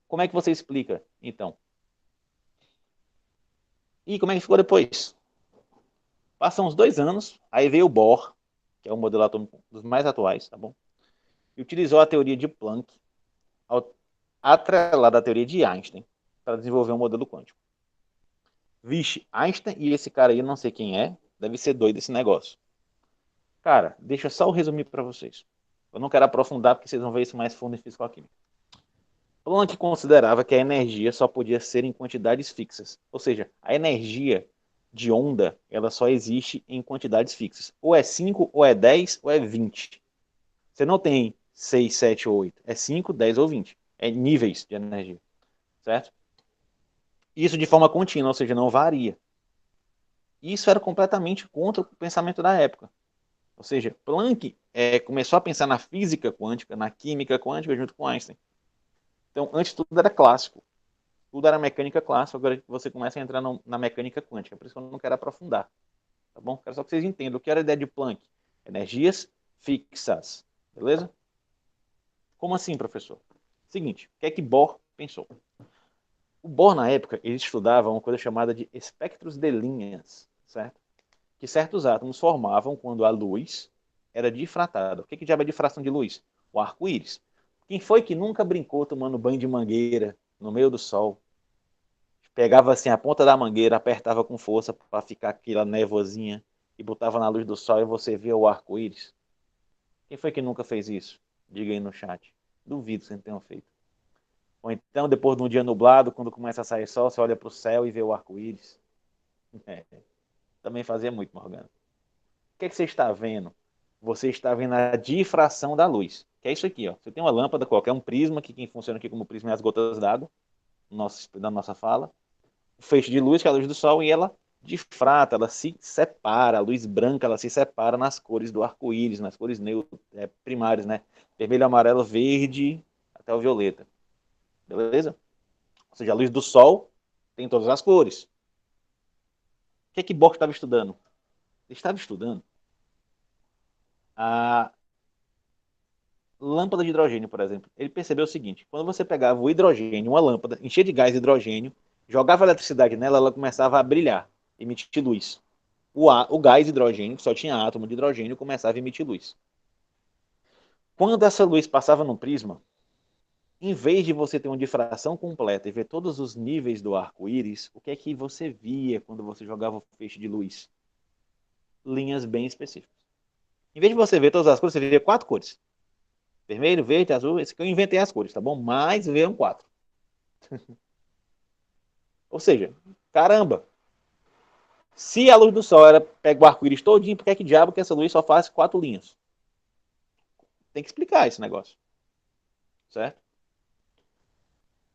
Como é que você explica, então? E como é que ficou depois? Passam uns 2 anos, aí veio o Bohr, que é o modelo atômico dos mais atuais, tá bom? E utilizou a teoria de Planck, atrelada à teoria de Einstein, para desenvolver um modelo quântico. Vixe, Einstein e esse cara aí, não sei quem é, deve ser doido esse negócio. Cara, deixa só eu resumir para vocês. Eu não quero aprofundar, porque vocês vão ver isso mais fundo em físico-química. Planck considerava que a energia só podia ser em quantidades fixas. Ou seja, a energia de onda, ela só existe em quantidades fixas. Ou é 5, ou é 10, ou é 20. Você não tem 6, 7 ou 8. É 5, 10 ou 20. É níveis de energia. Certo? Isso de forma contínua, ou seja, não varia. Isso era completamente contra o pensamento da época. Ou seja, Planck começou a pensar na física quântica, na química quântica junto com Einstein. Então, antes tudo era clássico. Tudo era mecânica clássica, agora você começa a entrar na mecânica quântica. Por isso que eu não quero aprofundar. Tá bom? Quero só que vocês entendam o que era a ideia de Planck. Energias fixas. Beleza? Como assim, professor? Seguinte, o que é que Bohr pensou? O Bohr, na época, ele estudava uma coisa chamada de espectros de linhas, certo? Que certos átomos formavam quando a luz era difratada. O que diabo é difração de luz? O arco-íris. Quem foi que nunca brincou tomando banho de mangueira no meio do sol? Pegava assim a ponta da mangueira, apertava com força para ficar aquela névoazinha e botava na luz do sol e você via o arco-íris. Quem foi que nunca fez isso? Diga aí no chat. Duvido que vocês tenham feito. Ou então, depois de um dia nublado, quando começa a sair sol, você olha para o céu e vê o arco-íris. É, também fazia muito, Morgana. O que é que você está vendo? Você está vendo a difração da luz. Que é isso aqui, ó. Você tem uma lâmpada qualquer, um prisma, que quem funciona aqui como prisma é as gotas d'água, da nossa fala. O feixe de luz, que é a luz do sol, e ela difrata, ela se separa, a luz branca, ela se separa nas cores do arco-íris, nas cores primárias, né? Vermelho, amarelo, verde, até o violeta. Beleza? Ou seja, a luz do sol tem todas as cores. O que é que Bohr estava estudando? Ele estava estudando a lâmpada de hidrogênio, por exemplo, ele percebeu o seguinte: quando você pegava o hidrogênio, uma lâmpada, enchia de gás hidrogênio, jogava eletricidade nela, ela começava a brilhar, emitir luz. O gás hidrogênio, que só tinha átomo de hidrogênio, começava a emitir luz. Quando essa luz passava no prisma, em vez de você ter uma difração completa e ver todos os níveis do arco-íris, o que é que você via quando você jogava o feixe de luz? Linhas bem específicas. Em vez de você ver todas as cores, você via 4 cores. Vermelho, verde, azul. Esse que eu inventei as cores, tá bom? Mas veio 4. Ou seja, caramba, se a luz do sol pega o arco-íris todinho, por que é que diabo que essa luz só faz 4 linhas? Tem que explicar esse negócio. Certo?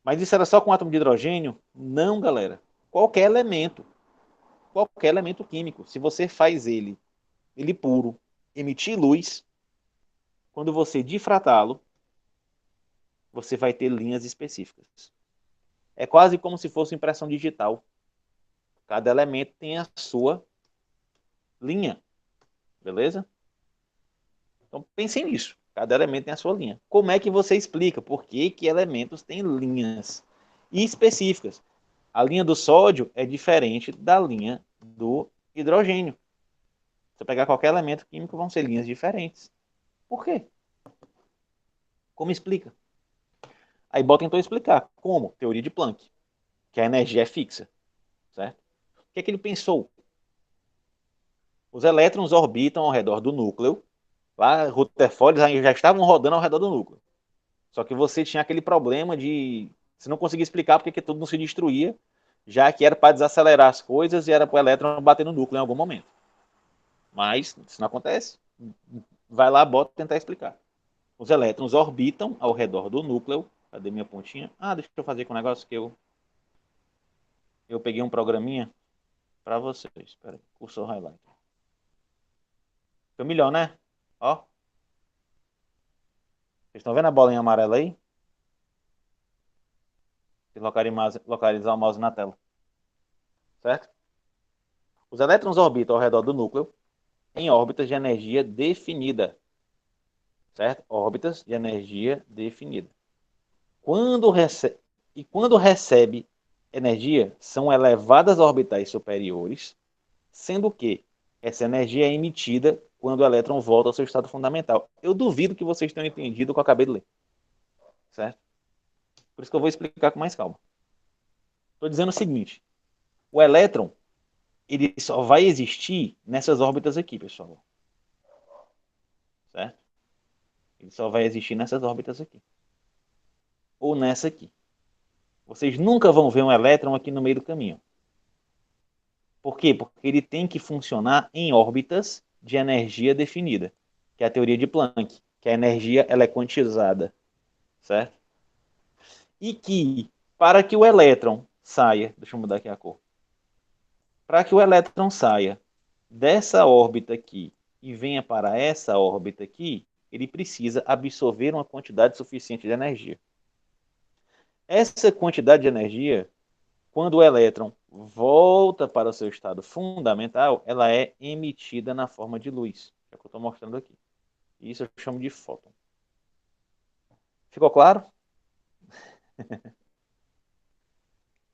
Mas isso era só com átomo de hidrogênio? Não, galera. Qualquer elemento químico, se você faz ele puro, emitir luz, quando você difratá-lo, você vai ter linhas específicas. É quase como se fosse impressão digital. Cada elemento tem a sua linha, beleza? Então pensem nisso. Cada elemento tem a sua linha. Como é que você explica por que elementos têm linhas específicas? A linha do sódio é diferente da linha do hidrogênio. Se você pegar qualquer elemento químico, vão ser linhas diferentes. Por quê? Como explica? Aí Bohr tentou explicar. Como? Teoria de Planck. Que a energia é fixa. Certo? O que é que ele pensou? Os elétrons orbitam ao redor do núcleo. Lá, Rutherford já estavam rodando ao redor do núcleo. Só que você tinha aquele problema de... Você não conseguia explicar porque tudo não se destruía, já que era para desacelerar as coisas e era para o elétron bater no núcleo em algum momento. Mas isso não acontece. Vai lá, bota tentar explicar. Os elétrons orbitam ao redor do núcleo. Cadê minha pontinha? Ah, deixa eu fazer com um negócio que eu peguei um programinha para vocês. Espera aí, cursor highlight. Ficou melhor, né? Ó. Vocês estão vendo a bolinha amarela aí? Localizar o mouse na tela. Certo? Os elétrons orbitam ao redor do núcleo em órbitas de energia definida. Certo? Órbitas de energia definida. Quando recebe energia, são elevadas orbitais superiores, sendo que essa energia é emitida quando o elétron volta ao seu estado fundamental. Eu duvido que vocês tenham entendido o que eu acabei de ler. Certo? Por isso que eu vou explicar com mais calma. Estou dizendo o seguinte: o elétron ele só vai existir nessas órbitas aqui, pessoal. Certo? Ele só vai existir nessas órbitas aqui. Ou nessa aqui. Vocês nunca vão ver um elétron aqui no meio do caminho. Por quê? Porque ele tem que funcionar em órbitas de energia definida, que é a teoria de Planck, que a energia ela é quantizada, certo? E que, para que o elétron saia, deixa eu mudar aqui a cor, para que o elétron saia dessa órbita aqui e venha para essa órbita aqui, ele precisa absorver uma quantidade suficiente de energia. Essa quantidade de energia, quando o elétron volta para o seu estado fundamental, ela é emitida na forma de luz, que é o que eu estou mostrando aqui. Isso eu chamo de fóton. Ficou claro?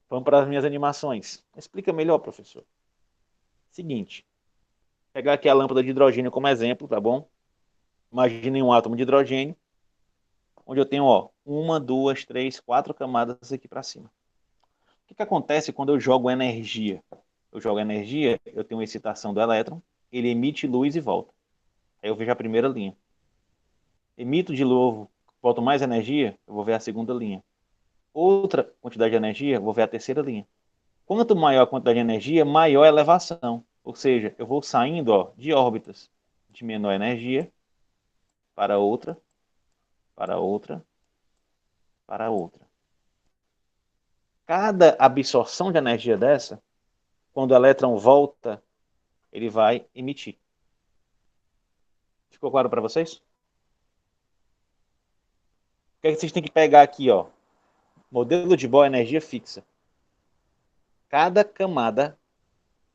Vamos para as minhas animações. Explica melhor, professor. Seguinte, pegar aqui a lâmpada de hidrogênio como exemplo, tá bom? Imaginem um átomo de hidrogênio, onde eu tenho, ó, 1, 2, 3, 4 camadas aqui para cima. O que acontece quando eu jogo energia? Eu jogo energia, eu tenho uma excitação do elétron, ele emite luz e volta. Aí eu vejo a primeira linha. Emito de novo, volto mais energia, eu vou ver a segunda linha. Outra quantidade de energia, eu vou ver a terceira linha. Quanto maior a quantidade de energia, maior a elevação. Ou seja, eu vou saindo, ó, de órbitas de menor energia para outra, para outra, para outra. Cada absorção de energia dessa, quando o elétron volta, ele vai emitir. Ficou claro para vocês? O que é que vocês têm que pegar aqui, ó? Modelo de Bohr, energia fixa. Cada camada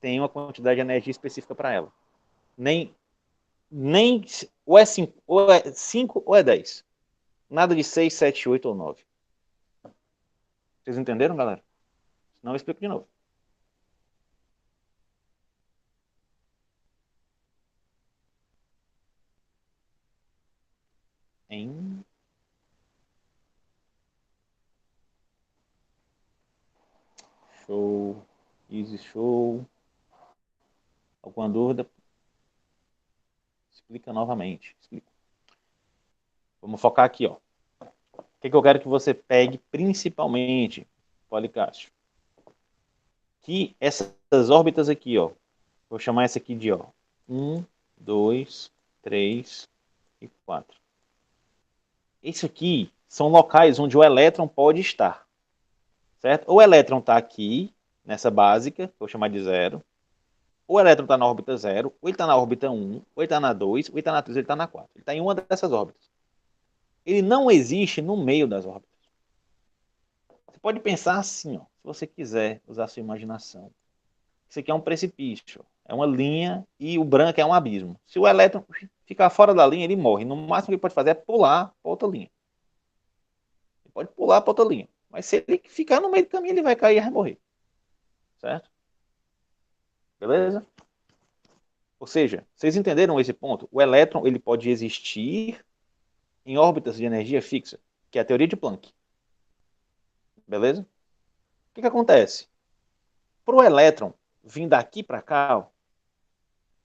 tem uma quantidade de energia específica para ela. Nem Ou é 5, ou é 10. Nada de 6, 7, 8 ou 9. Vocês entenderam, galera? Senão eu explico de novo. Em... Show. Easy show. Alguma dúvida? Explica novamente. Explica. Vamos focar aqui, ó. O que eu quero que você pegue principalmente, Policastro? Que essas órbitas aqui, ó. Vou chamar essa aqui de, ó, 1, 2, 3 e 4. Isso aqui são locais onde o elétron pode estar, certo? Ou o elétron está aqui, nessa básica, que eu vou chamar de 0, ou o elétron está na órbita 0, ou ele está na órbita 1, ou ele está na 2, ou ele está na 3, ou ele está na 4. Ele está em uma dessas órbitas. Ele não existe no meio das órbitas. Você pode pensar assim, ó, se você quiser usar a sua imaginação. Isso aqui é um precipício, é uma linha e o branco é um abismo. Se o elétron ficar fora da linha, ele morre. No máximo que ele pode fazer é pular para outra linha. Ele pode pular para outra linha. Mas se ele ficar no meio do caminho, ele vai cair e vai morrer. Certo? Beleza? Ou seja, vocês entenderam esse ponto? O elétron ele pode existir em órbitas de energia fixa, que é a teoria de Planck. Beleza? O que acontece? Para o elétron vir daqui para cá, ó,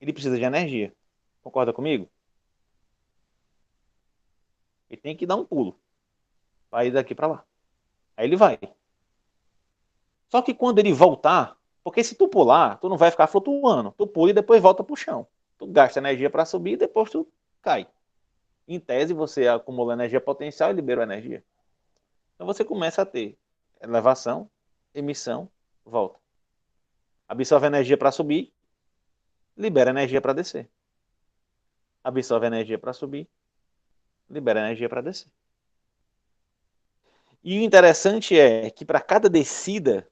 ele precisa de energia. Concorda comigo? Ele tem que dar um pulo para ir daqui para lá. Aí ele vai. Só que quando ele voltar, porque se tu pular, tu não vai ficar flutuando. Tu pula e depois volta pro chão. Tu gasta energia para subir e depois tu cai. Em tese, você acumula energia potencial e libera energia. Então você começa a ter elevação, emissão, volta. Absorve energia para subir, libera energia para descer. Absorve energia para subir, libera energia para descer. E o interessante é que para cada descida,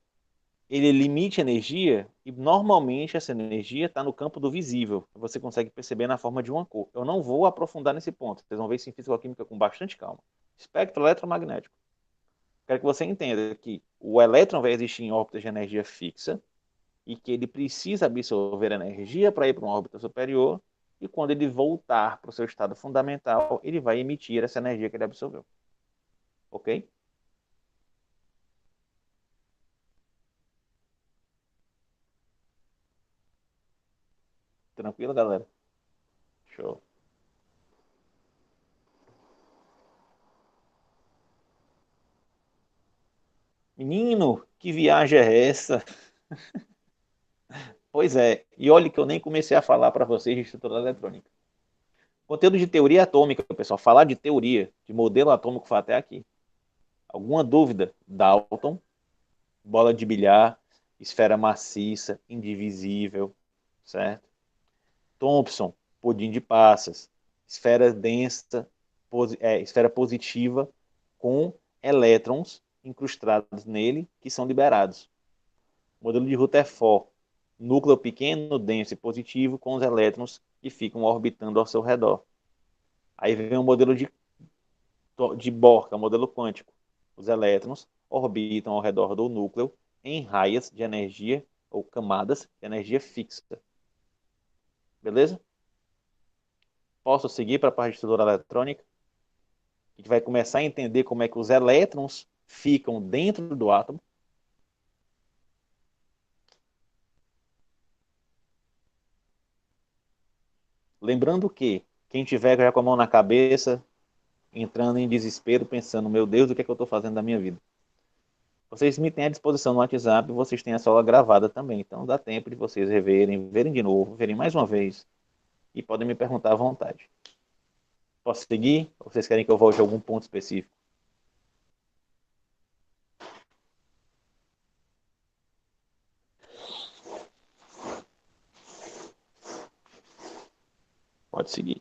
ele limite energia e normalmente essa energia está no campo do visível. Você consegue perceber na forma de uma cor. Eu não vou aprofundar nesse ponto. Vocês vão ver isso em física-química com bastante calma. Espectro eletromagnético. Quero que você entenda que o elétron vai existir em órbitas de energia fixa e que ele precisa absorver energia para ir para uma órbita superior e quando ele voltar para o seu estado fundamental, ele vai emitir essa energia que ele absorveu. Ok? Tranquilo, galera? Show. Menino, que viagem é essa? Pois é, e olha que eu nem comecei a falar para vocês de estrutura eletrônica. Conteúdo de teoria atômica, pessoal. Falar de teoria, de modelo atômico foi até aqui. Alguma dúvida? Dalton, bola de bilhar, esfera maciça, indivisível, certo? Thomson, pudim de passas, esfera densa, esfera positiva com elétrons incrustados nele que são liberados. Modelo de Rutherford, núcleo pequeno, denso e positivo com os elétrons que ficam orbitando ao seu redor. Aí vem o modelo de Bohr, que é o modelo quântico. Os elétrons orbitam ao redor do núcleo em raias de energia ou camadas de energia fixa. Beleza? Posso seguir para a parte de estrutura eletrônica? A gente vai começar a entender como é que os elétrons ficam dentro do átomo. Lembrando que quem tiver já com a mão na cabeça, entrando em desespero, pensando, meu Deus, o que é que eu estou fazendo da minha vida? Vocês me têm à disposição no WhatsApp, vocês têm essa aula gravada também, então dá tempo de vocês reverem, verem de novo, verem mais uma vez, e podem me perguntar à vontade. Posso seguir? Ou vocês querem que eu volte a algum ponto específico? Pode seguir.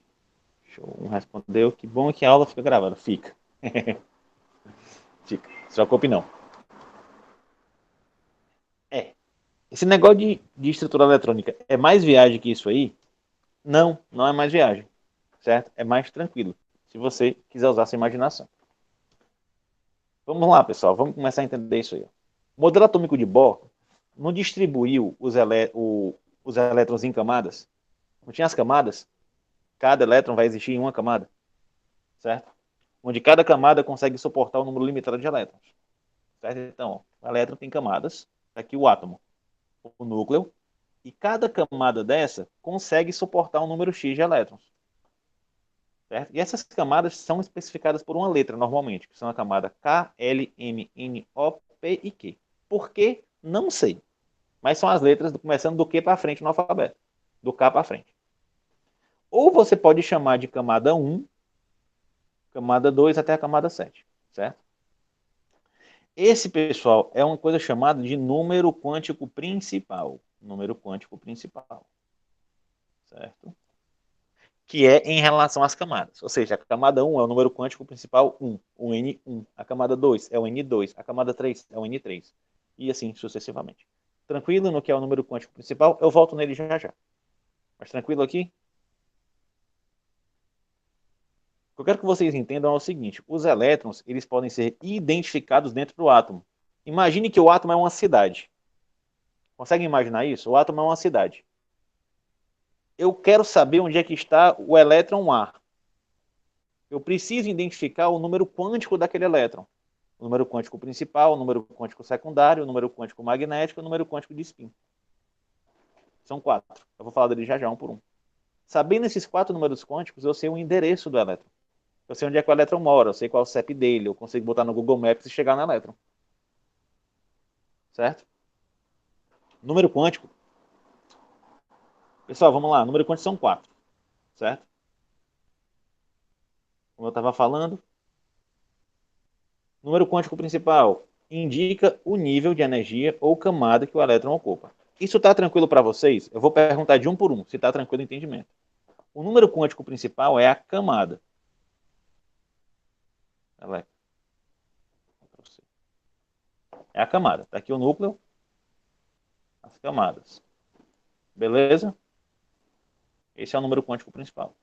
Show. Um respondeu, que bom que a aula fica gravada. Fica. Fica. Se preocupe não. Esse negócio de estrutura eletrônica é mais viagem que isso aí? Não, não é mais viagem. certo? É mais tranquilo, se você quiser usar sua imaginação. Vamos lá, pessoal, vamos começar a entender isso aí. O modelo atômico de Bohr não distribuiu os elétrons em camadas? Não tinha as camadas? Cada elétron vai existir em uma camada, certo? Onde cada camada consegue suportar o número limitado de elétrons, certo? Então, ó, o elétron tem camadas, tá aqui o átomo, o núcleo, e cada camada dessa consegue suportar um número X de elétrons, certo? E essas camadas são especificadas por uma letra, normalmente, que são a camada K, L, M, N, O, P e Q. Por quê? Não sei. Mas são as letras começando do Q para frente no alfabeto. Do K para frente. Ou você pode chamar de camada 1, camada 2 até a camada 7, certo? Esse, pessoal, é uma coisa chamada de número quântico principal. Número quântico principal. Certo? Que é em relação às camadas. Ou seja, a camada 1 é o número quântico principal 1, o N1. A camada 2 é o N2. A camada 3 é o N3. E assim sucessivamente. Tranquilo no que é o número quântico principal? Eu volto nele já já. Mas tranquilo aqui? O que eu quero que vocês entendam é o seguinte: os elétrons eles podem ser identificados dentro do átomo. Imagine que o átomo é uma cidade. Conseguem imaginar isso? O átomo é uma cidade. Eu quero saber onde é que está o elétron A. Eu preciso identificar o número quântico daquele elétron. O número quântico principal, o número quântico secundário, o número quântico magnético e o número quântico de spin. São 4. Eu vou falar deles já já, um por um. Sabendo esses 4 números quânticos, eu sei o endereço do elétron. Eu sei onde é que o elétron mora, eu sei qual é o CEP dele, eu consigo botar no Google Maps e chegar no elétron. Certo? Número quântico. Pessoal, vamos lá. Número quântico são 4. Certo? Como eu estava falando, número quântico principal indica o nível de energia ou camada que o elétron ocupa. Isso está tranquilo para vocês? Eu vou perguntar de um por um, se está tranquilo o entendimento. O número quântico principal é a camada. É a camada. Está aqui o núcleo, as camadas. Beleza? Esse é o número quântico principal.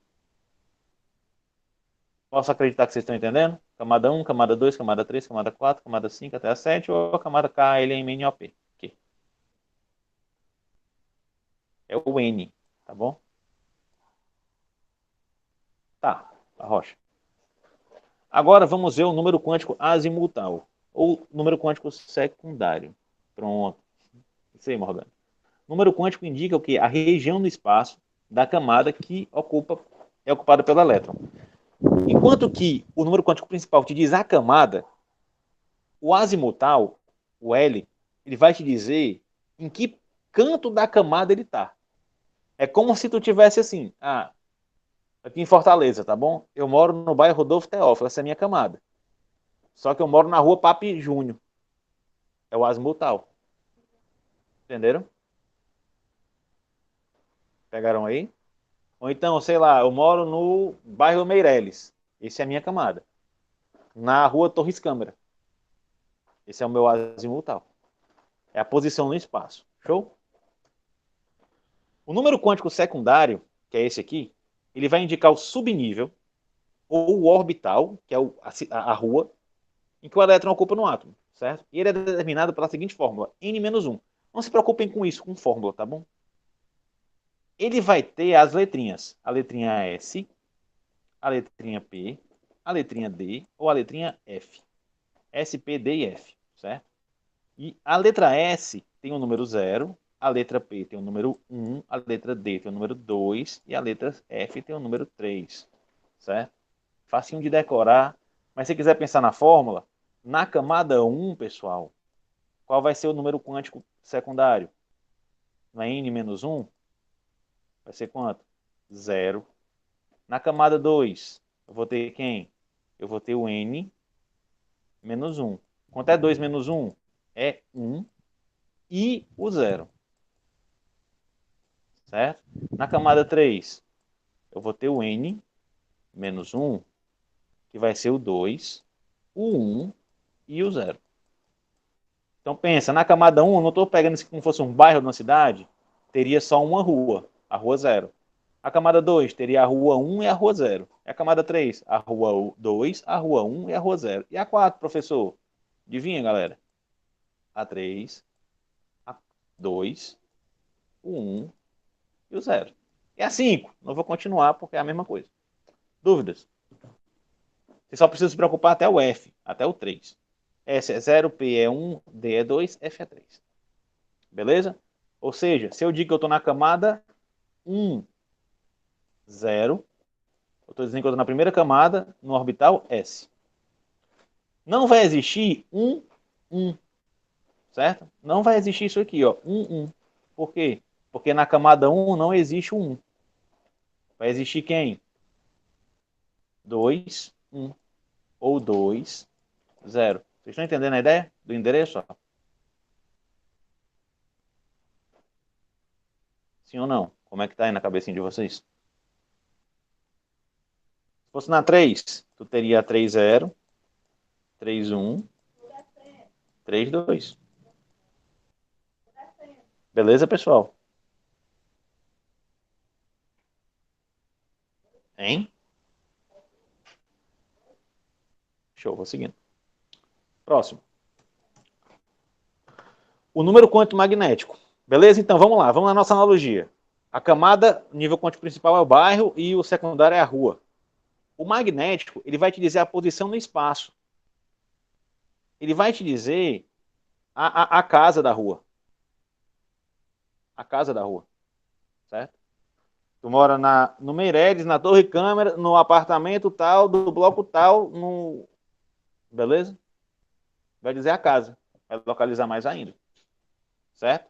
Posso acreditar que vocês estão entendendo? Camada 1, camada 2, camada 3, camada 4, camada 5 até a 7, ou a camada K, L, M, N, O, P. Aqui. É o N, tá bom? Tá, a rocha. Agora vamos ver o número quântico azimutal, ou número quântico secundário. Pronto. Isso aí, Morgana. Número quântico indica o quê? A região no espaço da camada que é ocupada pelo elétron. Enquanto que o número quântico principal te diz a camada, o azimutal, o L, ele vai te dizer em que canto da camada ele está. É como se tu tivesse assim, aqui em Fortaleza, tá bom? Eu moro no bairro Rodolfo Teófilo, essa é a minha camada. Só que eu moro na rua Papi Júnior. É o azimutal. Entenderam? Pegaram aí? Ou então, sei lá, eu moro no bairro Meireles. Esse é a minha camada. Na rua Torres Câmara. Esse é o meu azimutal. É a posição no espaço. Show? O número quântico secundário, que é esse aqui, ele vai indicar o subnível ou o orbital, que é a rua, em que o elétron ocupa no átomo, certo? E ele é determinado pela seguinte fórmula, N-1. Não se preocupem com isso, com fórmula, tá bom? Ele vai ter as letrinhas, a letrinha S, a letrinha P, a letrinha D ou a letrinha F. S, P, D e F, certo? E a letra S tem o número 0, a letra P tem o número 1, a letra D tem o número 2 e a letra F tem o número 3, certo? Facinho de decorar, mas se quiser pensar na fórmula, na camada 1, pessoal, qual vai ser o número quântico secundário? Na N-1, vai ser quanto? 0. Na camada 2, eu vou ter quem? Eu vou ter o N menos 1. Quanto é 2 menos 1? É 1 e o 0. Certo? Na camada 3, eu vou ter o N menos 1, que vai ser o 2, o 1 e o 0. Então pensa, na camada 1, eu não estou pegando isso como se fosse um bairro de uma cidade, teria só uma rua, a rua 0. A camada 2 teria a rua 1 e a rua 0. E a camada 3, a rua 2, a rua 1 e a rua 0. E a 4, professor? Adivinha, galera? A 3, a 2, o 1 e o 0. E a 5? Não vou continuar porque é a mesma coisa. Dúvidas? Você só precisa se preocupar até o F, até o 3. S é 0, P é 1, D é 2, F é 3. Beleza? Ou seja, se eu digo que eu estou na camada 1, 0, eu estou dizendo que eu estou na primeira camada, no orbital S. Não vai existir 1, 1, certo? Não vai existir isso aqui, ó, 1, 1. Por quê? Porque na camada 1 não existe o 1. Vai existir quem? 2, 1. Ou 2, 0. Vocês estão entendendo a ideia do endereço? Ó? Sim ou não? Como é que tá aí na cabecinha de vocês? Se fosse na 3, tu teria 3, 0, 3, 1, 3, 2. Beleza, pessoal? Hein? Show, vou seguindo. Próximo. O número quântico magnético. Beleza? Então, vamos lá. Vamos na nossa analogia. A camada, nível quântico principal é o bairro e o secundário é a rua. O magnético, ele vai te dizer a posição no espaço. Ele vai te dizer a casa da rua. A casa da rua. Certo? Tu mora no Meireles, na Torre Câmara, no apartamento tal, do bloco tal, no... Beleza? Vai dizer a casa. Vai localizar mais ainda. Certo?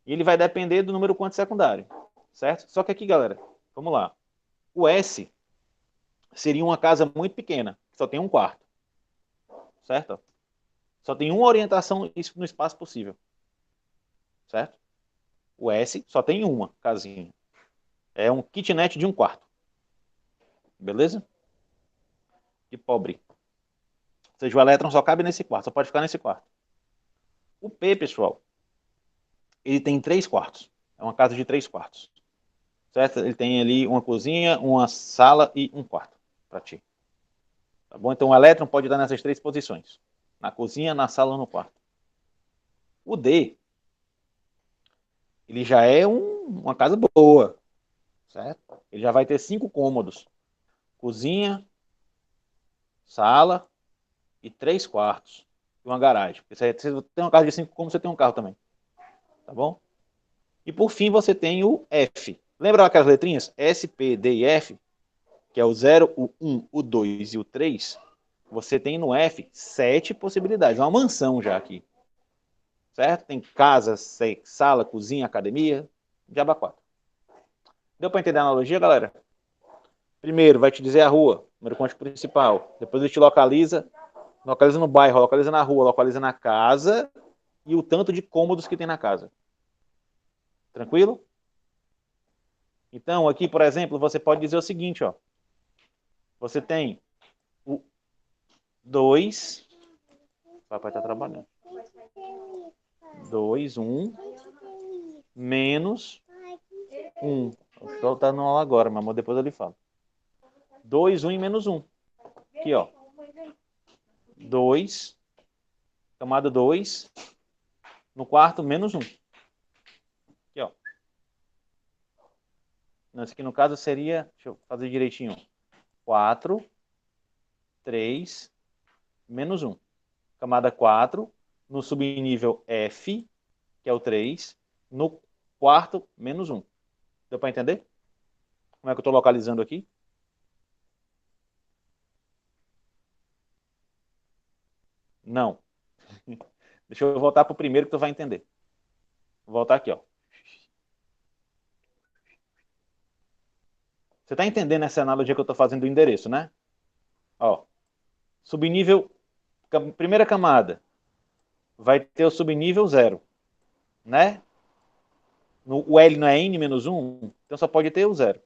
E ele vai depender do número quântico secundário. Certo? Só que aqui, galera, vamos lá. O S seria uma casa muito pequena, que só tem um quarto. Certo? Só tem uma orientação no espaço possível. Certo? O S só tem uma casinha. É um kitnet de um quarto. Beleza? Que pobre. Ou seja, o elétron só cabe nesse quarto, só pode ficar nesse quarto. O P, pessoal, ele tem 3 quartos. É uma casa de 3 quartos. Certo? Ele tem ali uma cozinha, uma sala e um quarto para ti. Tá bom? Então o elétron pode estar nessas 3 posições. Na cozinha, na sala ou no quarto. O D, ele já é uma casa boa. Certo? Ele já vai ter 5 cômodos. Cozinha, sala e 3 quartos. E uma garagem. Você tem uma casa de 5 cômodos, você tem um carro também. Tá bom? E por fim você tem o F. Lembra aquelas letrinhas? S, P, D e F? Que é o 0, o 1, o 2 e o 3. Você tem no F 7 possibilidades. É uma mansão já aqui. Certo? Tem casa, sala, cozinha, academia. Diaba 4. Deu para entender a analogia, galera? Primeiro vai te dizer a rua, número quântico principal. Depois ele te localiza no bairro, localiza na rua, localiza na casa e o tanto de cômodos que tem na casa. Tranquilo? Então, aqui, por exemplo, você pode dizer o seguinte, ó. Você tem o 2, papai está trabalhando. 2, 1, menos 1. Só está no aula agora, meu amor, depois eu lhe falo. 2, 1 e menos 1. Aqui, ó. 2, camada 2, no quarto, menos 1. Aqui, ó. Não, esse aqui no caso seria, deixa eu fazer direitinho. 4, 3, menos 1. Camada 4, no subnível F, que é o 3, no quarto, menos 1. Deu para entender? Como é que eu estou localizando aqui? Não. Deixa eu voltar para o primeiro que tu vai entender. Vou voltar aqui, ó. Você está entendendo essa analogia que eu estou fazendo do endereço, né? Ó, subnível, primeira camada, vai ter o subnível 0, né? O L não é N menos 1, então só pode ter o 0.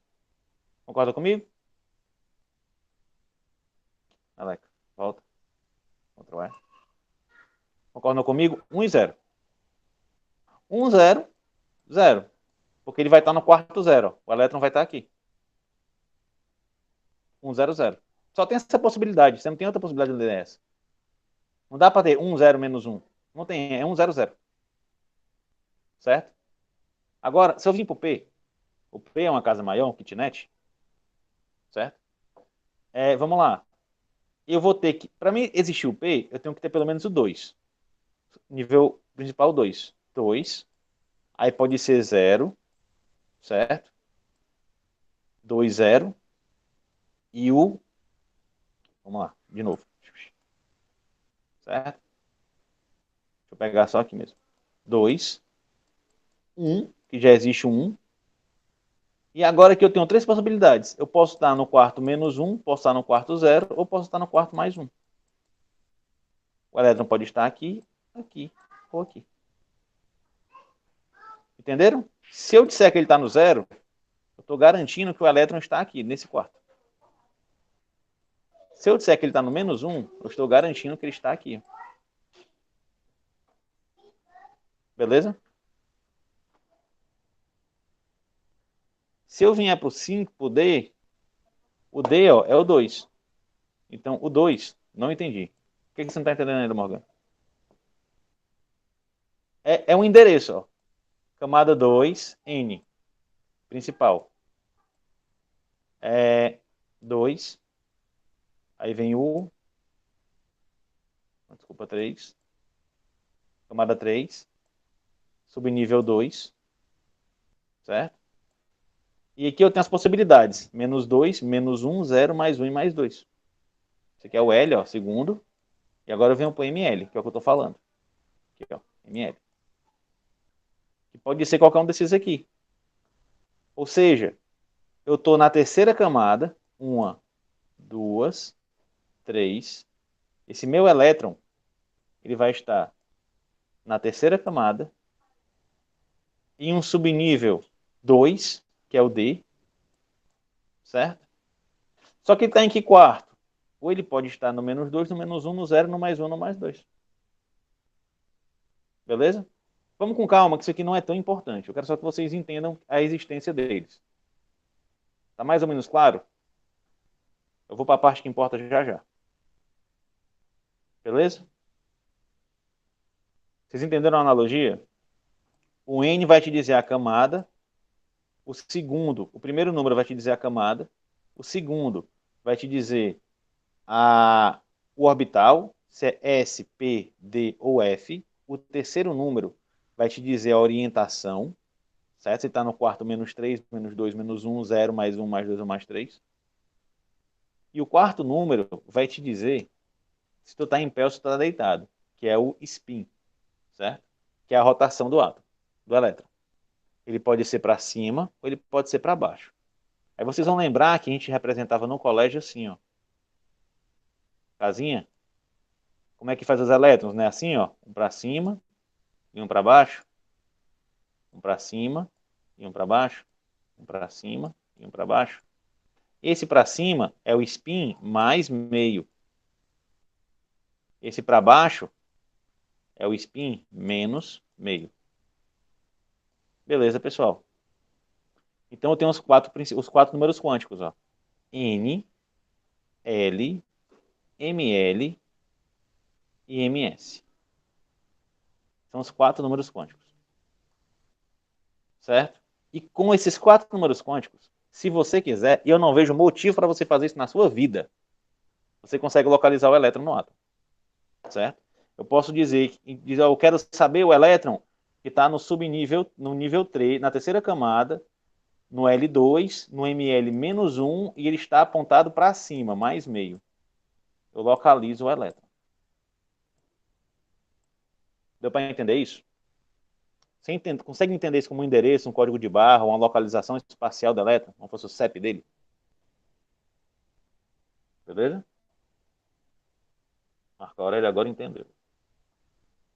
Concorda comigo? Alexa, volta. Ctrl E. Concordam comigo? 1 e 0. 1, 0, 0. Porque ele vai estar no quarto 0. O elétron vai estar aqui. 1, 0, 0. Só tem essa possibilidade, você não tem outra possibilidade de ler essa. Não dá para ter 1, 0, menos 1. Não tem, é 1, 0, 0. Certo? Agora, se eu vim para o P é uma casa maior, um kitnet, certo? Vamos lá. Eu vou ter que, para mim existir o P, eu tenho que ter pelo menos o 2. Nível principal 2. 2. Aí pode ser 0, certo? 2, 0. E o, vamos lá, de novo. Certo? Deixa eu pegar só aqui mesmo. 2, 1, que já existe um 1. E agora aqui eu tenho três possibilidades. Eu posso estar no quarto menos 1, posso estar no quarto 0, ou posso estar no quarto mais 1. O elétron pode estar aqui, aqui ou aqui. Entenderam? Se eu disser que ele está no 0, eu estou garantindo que o elétron está aqui, nesse quarto. Se eu disser que ele está no menos 1, eu estou garantindo que ele está aqui. Beleza? Se eu vier para o 5, para o D, o D ó, é o 2. Então, o 2, não entendi. O que você não está entendendo ainda, Morgan? É um endereço, ó. Camada 2, N, principal. 2, aí vem o, desculpa, 3, camada 3, subnível 2, certo? E aqui eu tenho as possibilidades, menos 2, menos 1, 0, mais 1 e mais 2. Esse aqui é o L, ó, segundo, e agora eu venho para o ML, que é o que eu estou falando. Aqui, ó, ML. Que pode ser qualquer um desses aqui. Ou seja, eu estou na terceira camada, 1, 2, 3. Esse meu elétron, ele vai estar na terceira camada, em um subnível 2, que é o D, certo? Só que ele está em que quarto? Ou ele pode estar no menos 2, no menos 1, no 0, no mais 1, no mais 2. Beleza? Vamos com calma, que isso aqui não é tão importante. Eu quero só que vocês entendam a existência deles. Tá mais ou menos claro? Eu vou para a parte que importa já já. Beleza? Vocês entenderam a analogia? O N vai te dizer a camada. O primeiro número vai te dizer a camada. O segundo vai te dizer o orbital, se é S, P, D ou F. O terceiro número vai te dizer a orientação, certo? Se está no quarto menos 3, menos 2, menos 1, 0, mais 1, mais 2 ou mais 3. E o quarto número vai te dizer se tu está em pé ou se tu está deitado, que é o spin, certo? Que é a rotação do átomo, do elétron. Ele pode ser para cima ou ele pode ser para baixo. Aí vocês vão lembrar que a gente representava no colégio assim, ó. Casinha. Como é que faz os elétrons, né? Assim, ó. Um para cima e um para baixo. Um para cima e um para baixo. Um para cima e um para baixo. Esse para cima é o spin mais meio. Esse para baixo é o spin menos meio. Beleza, pessoal? Então eu tenho os quatro números quânticos, ó. N, L, ML e MS. São os quatro números quânticos. Certo? E com esses quatro números quânticos, se você quiser, e eu não vejo motivo para você fazer isso na sua vida, você consegue localizar o elétron no átomo. Certo? Eu posso dizer, eu quero saber o elétron que está no subnível, no nível 3, na terceira camada, no L2, no ML-1, e ele está apontado para cima, mais meio. Eu localizo o elétron. Deu para entender isso? Você consegue entender isso como um endereço, um código de barra, uma localização espacial do elétron, como fosse o CEP dele? Beleza? Marco Aurélio agora entendeu.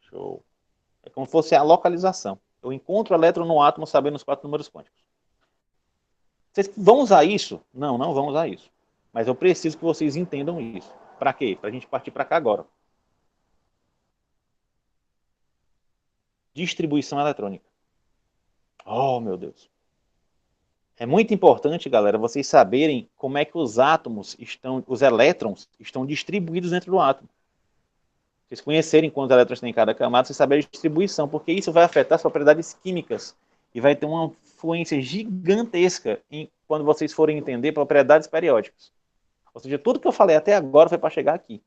Show. É como se fosse a localização. Eu encontro o elétron no átomo sabendo os quatro números quânticos. Vocês vão usar isso? Não, não vão usar isso. Mas eu preciso que vocês entendam isso. Para quê? Para a gente partir para cá agora. Distribuição eletrônica. Oh, meu Deus. É muito importante, galera, vocês saberem como é que os átomos estão, os elétrons estão distribuídos dentro do átomo. Vocês conhecerem quantos elétrons tem em cada camada, vocês saberem a distribuição, porque isso vai afetar as propriedades químicas e vai ter uma influência gigantesca quando vocês forem entender propriedades periódicas. Ou seja, tudo que eu falei até agora foi para chegar aqui.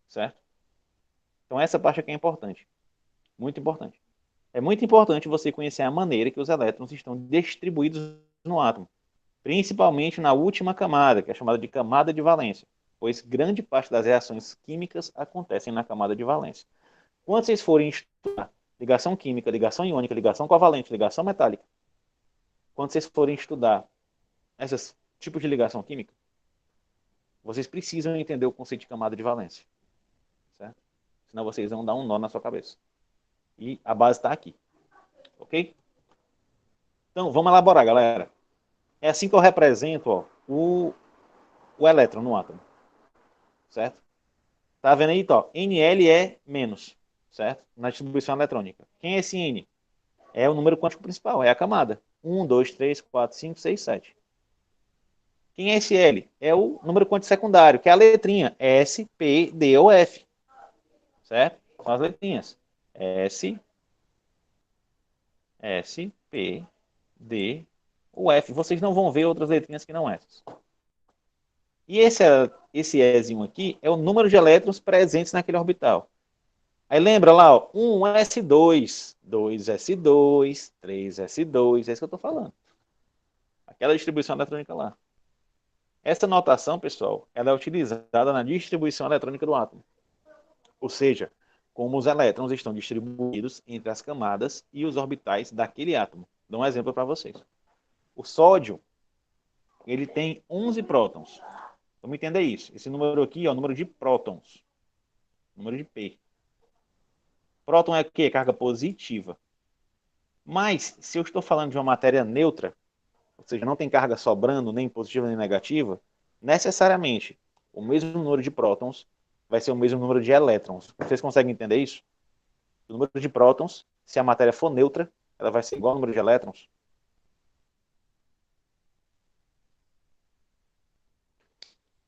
Certo? Então essa parte aqui é importante. Muito importante. É muito importante você conhecer a maneira que os elétrons estão distribuídos no átomo. Principalmente na última camada, que é chamada de camada de valência, pois grande parte das reações químicas acontecem na camada de valência. Quando vocês forem estudar ligação química, ligação iônica, ligação covalente, ligação metálica, quando vocês forem estudar esses tipos de ligação química, vocês precisam entender o conceito de camada de valência. Certo? Senão vocês vão dar um nó na sua cabeça. E a base está aqui. Ok? Então, vamos elaborar, galera. É assim que eu represento ó, o elétron no átomo. Certo? Tá vendo aí? Ó, NL é menos. Certo? Na distribuição eletrônica. Quem é esse N? É o número quântico principal, é a camada. 1, 2, 3, 4, 5, 6, 7. Quem é esse L? É o número quântico secundário, que é a letrinha S, P, D ou F. Certo? São as letrinhas. S, P, D ou F. Vocês não vão ver outras letrinhas que não essas. E esse Ezinho aqui é o número de elétrons presentes naquele orbital. Aí lembra lá, ó, 1S2, 2S2, 3S2, é isso que eu estou falando. Aquela distribuição eletrônica lá. Essa notação, pessoal, ela é utilizada na distribuição eletrônica do átomo. Ou seja, como os elétrons estão distribuídos entre as camadas e os orbitais daquele átomo. Dou um exemplo para vocês. O sódio, ele tem 11 prótons. Vamos entender isso. Esse número aqui é o número de prótons. Número de P. Próton é o quê? Carga positiva. Mas, se eu estou falando de uma matéria neutra, ou seja, não tem carga sobrando, nem positiva nem negativa, necessariamente o mesmo número de prótons vai ser o mesmo número de elétrons. Vocês conseguem entender isso? O número de prótons, se a matéria for neutra, ela vai ser igual ao número de elétrons.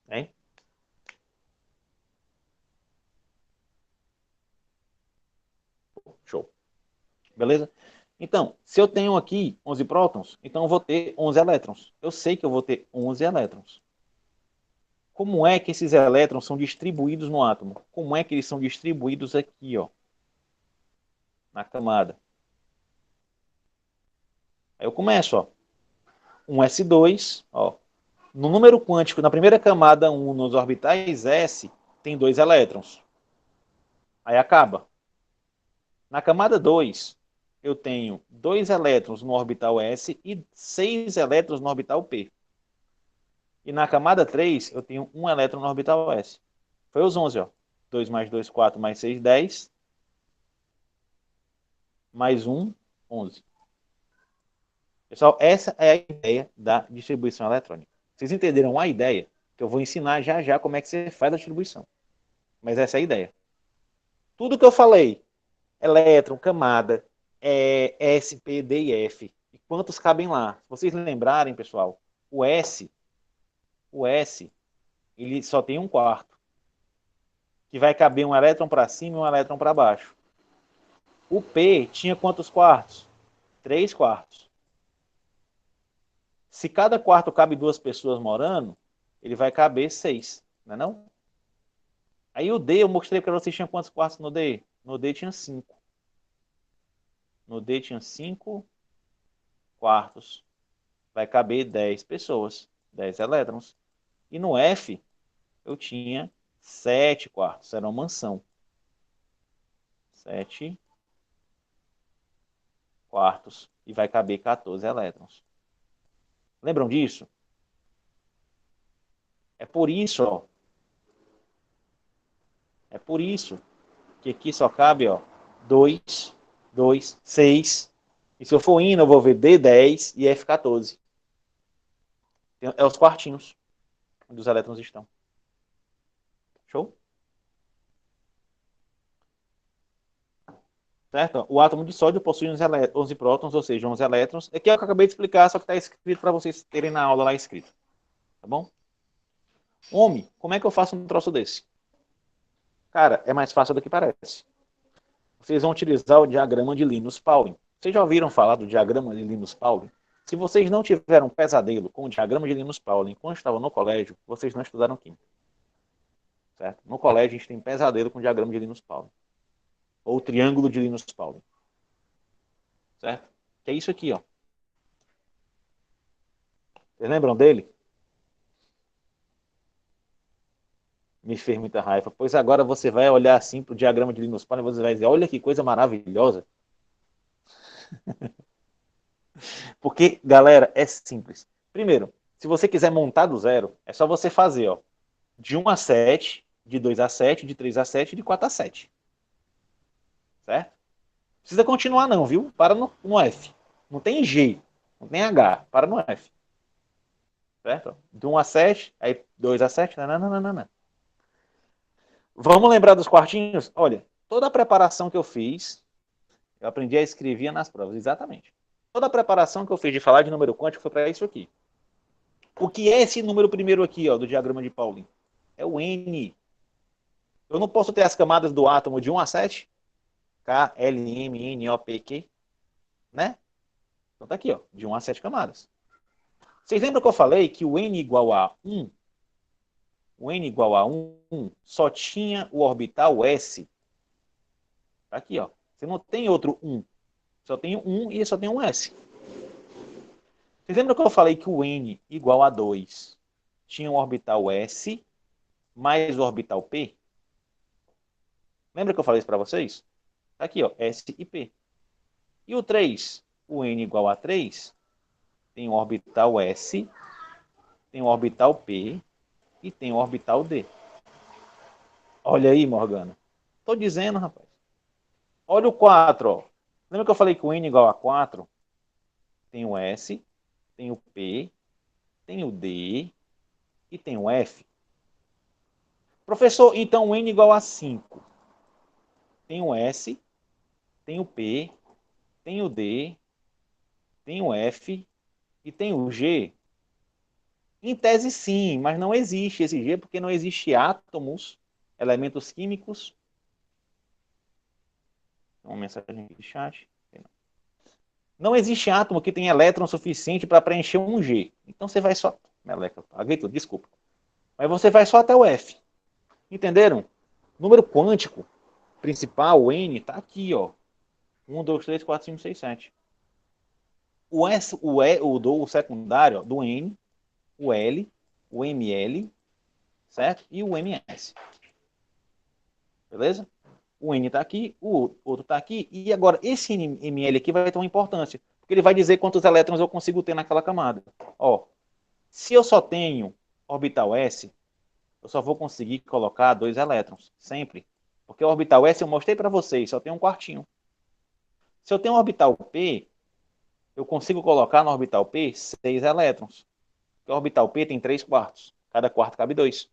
Hein? Show. Beleza? Então, se eu tenho aqui 11 prótons, então eu vou ter 11 elétrons. Eu sei que eu vou ter 11 elétrons. Como é que esses elétrons são distribuídos no átomo? Como é que eles são distribuídos aqui, ó, na camada? Aí eu começo, ó, um S2, ó, no número quântico, na primeira camada 1, nos orbitais S, tem 2 elétrons. Aí acaba. Na camada 2, eu tenho 2 elétrons no orbital S e 6 elétrons no orbital P. E na camada 3, eu tenho 1 elétron no orbital S. Foi os 11, ó. 2 mais 2, 4 mais 6, 10. Mais 1, 11. Pessoal, essa é a ideia da distribuição eletrônica. Vocês entenderam a ideia? Que eu vou ensinar já já como é que você faz a distribuição. Mas essa é a ideia. Tudo que eu falei, elétron, camada, S, P, D e F. E quantos cabem lá? Se vocês lembrarem, pessoal, o S, ele só tem um quarto. Que vai caber um elétron para cima e um elétron para baixo. O P tinha quantos quartos? 3 quartos. Se cada quarto cabe 2 pessoas morando, ele vai caber 6, não é não? Aí o D, eu mostrei para vocês, tinha quantos quartos no D? No D tinha 5. No D tinha 5 quartos. Vai caber 10 pessoas, 10 elétrons. E no F, eu tinha 7 quartos, era uma mansão. 7 quartos. E vai caber 14 elétrons. Lembram disso? É por isso, ó. É por isso que aqui só cabe, ó, 2, 2, 6. E se eu for indo, eu vou ver D10 e F14. É os quartinhos onde os elétrons estão. Show? certo? O átomo de sódio possui 11 prótons, ou seja, 11 elétrons. Aqui é o que eu acabei de explicar, só que está escrito para vocês terem na aula lá escrito. Tá bom? Homem, como é que eu faço um troço desse? Cara, é mais fácil do que parece. Vocês vão utilizar o diagrama de Linus-Pauling. Vocês já ouviram falar do diagrama de Linus-Pauling? Se vocês não tiveram um pesadelo com o diagrama de Linus-Pauling quando estavam no colégio, vocês não estudaram química. Certo? No colégio a gente tem pesadelo com o diagrama de Linus-Pauling. Ou o triângulo de Linus-Pauling. Certo? Que é isso aqui, ó. Vocês lembram dele? Me fez muita raiva. Pois agora você vai olhar assim para o diagrama de Linus-Pauling e você vai dizer, olha que coisa maravilhosa. Porque, galera, é simples. Primeiro, se você quiser montar do zero, é só você fazer, ó, de 1 a 7, de 2 a 7, de 3 a 7, de 4 a 7. Certo? Não precisa continuar não, viu? Para no F. Não tem G, não tem H, para no F. Certo? De 1 a 7, aí 2 a 7, não. Vamos lembrar dos quartinhos? Olha, toda a preparação que eu fiz, eu aprendi a escrever nas provas, exatamente. Toda a preparação que eu fiz de falar de número quântico foi para isso aqui. O que é esse número primeiro aqui, ó, do diagrama de Pauling? É o N. Eu não posso ter as camadas do átomo de 1 a 7? K, L, M, N, O, P, Q. Né? Então tá aqui, ó, de 1 a 7 camadas. Vocês lembram que eu falei que o N igual a 1? O N igual a 1 só tinha o orbital S. Tá aqui, ó. Você não tem outro 1. Só tem um e só tem um S. Vocês lembram que eu falei que o N igual a 2 tinha um orbital S mais o orbital P? Lembra que eu falei isso para vocês? Tá aqui, ó, S e P. E o 3? O N igual a 3 tem um orbital S, tem um orbital P e tem um orbital D. Olha aí, Morgana. Tô dizendo, rapaz. Olha o 4, ó. Lembra que eu falei que o N igual a 4? Tem o S, tem o P, tem o D e tem o F. Professor, então o N igual a 5. Tem o S, tem o P, tem o D, tem o F e tem o G. Em tese sim, mas não existe esse G porque não existe átomos, elementos químicos. Uma mensagem aqui de chat. Não existe átomo que tenha elétron suficiente para preencher um G. Então você vai só... Meleca, apaguei tudo, desculpa. Mas você vai só até o F. Entenderam? Número quântico principal, o N, está aqui, ó. 1, 2, 3, 4, 5, 6, 7. O S, o E, o secundário, ó, do N, o L, o ML, certo? E o MS. Beleza? O N está aqui, o outro está aqui. E agora, esse ML aqui vai ter uma importância. Porque ele vai dizer quantos elétrons eu consigo ter naquela camada. Ó, se eu só tenho orbital S, eu só vou conseguir colocar 2 elétrons. Sempre. Porque o orbital S eu mostrei para vocês, só tem um quartinho. Se eu tenho um orbital P, eu consigo colocar no orbital P 6 elétrons. Porque o orbital P tem 3 quartos. Cada quarto cabe 2.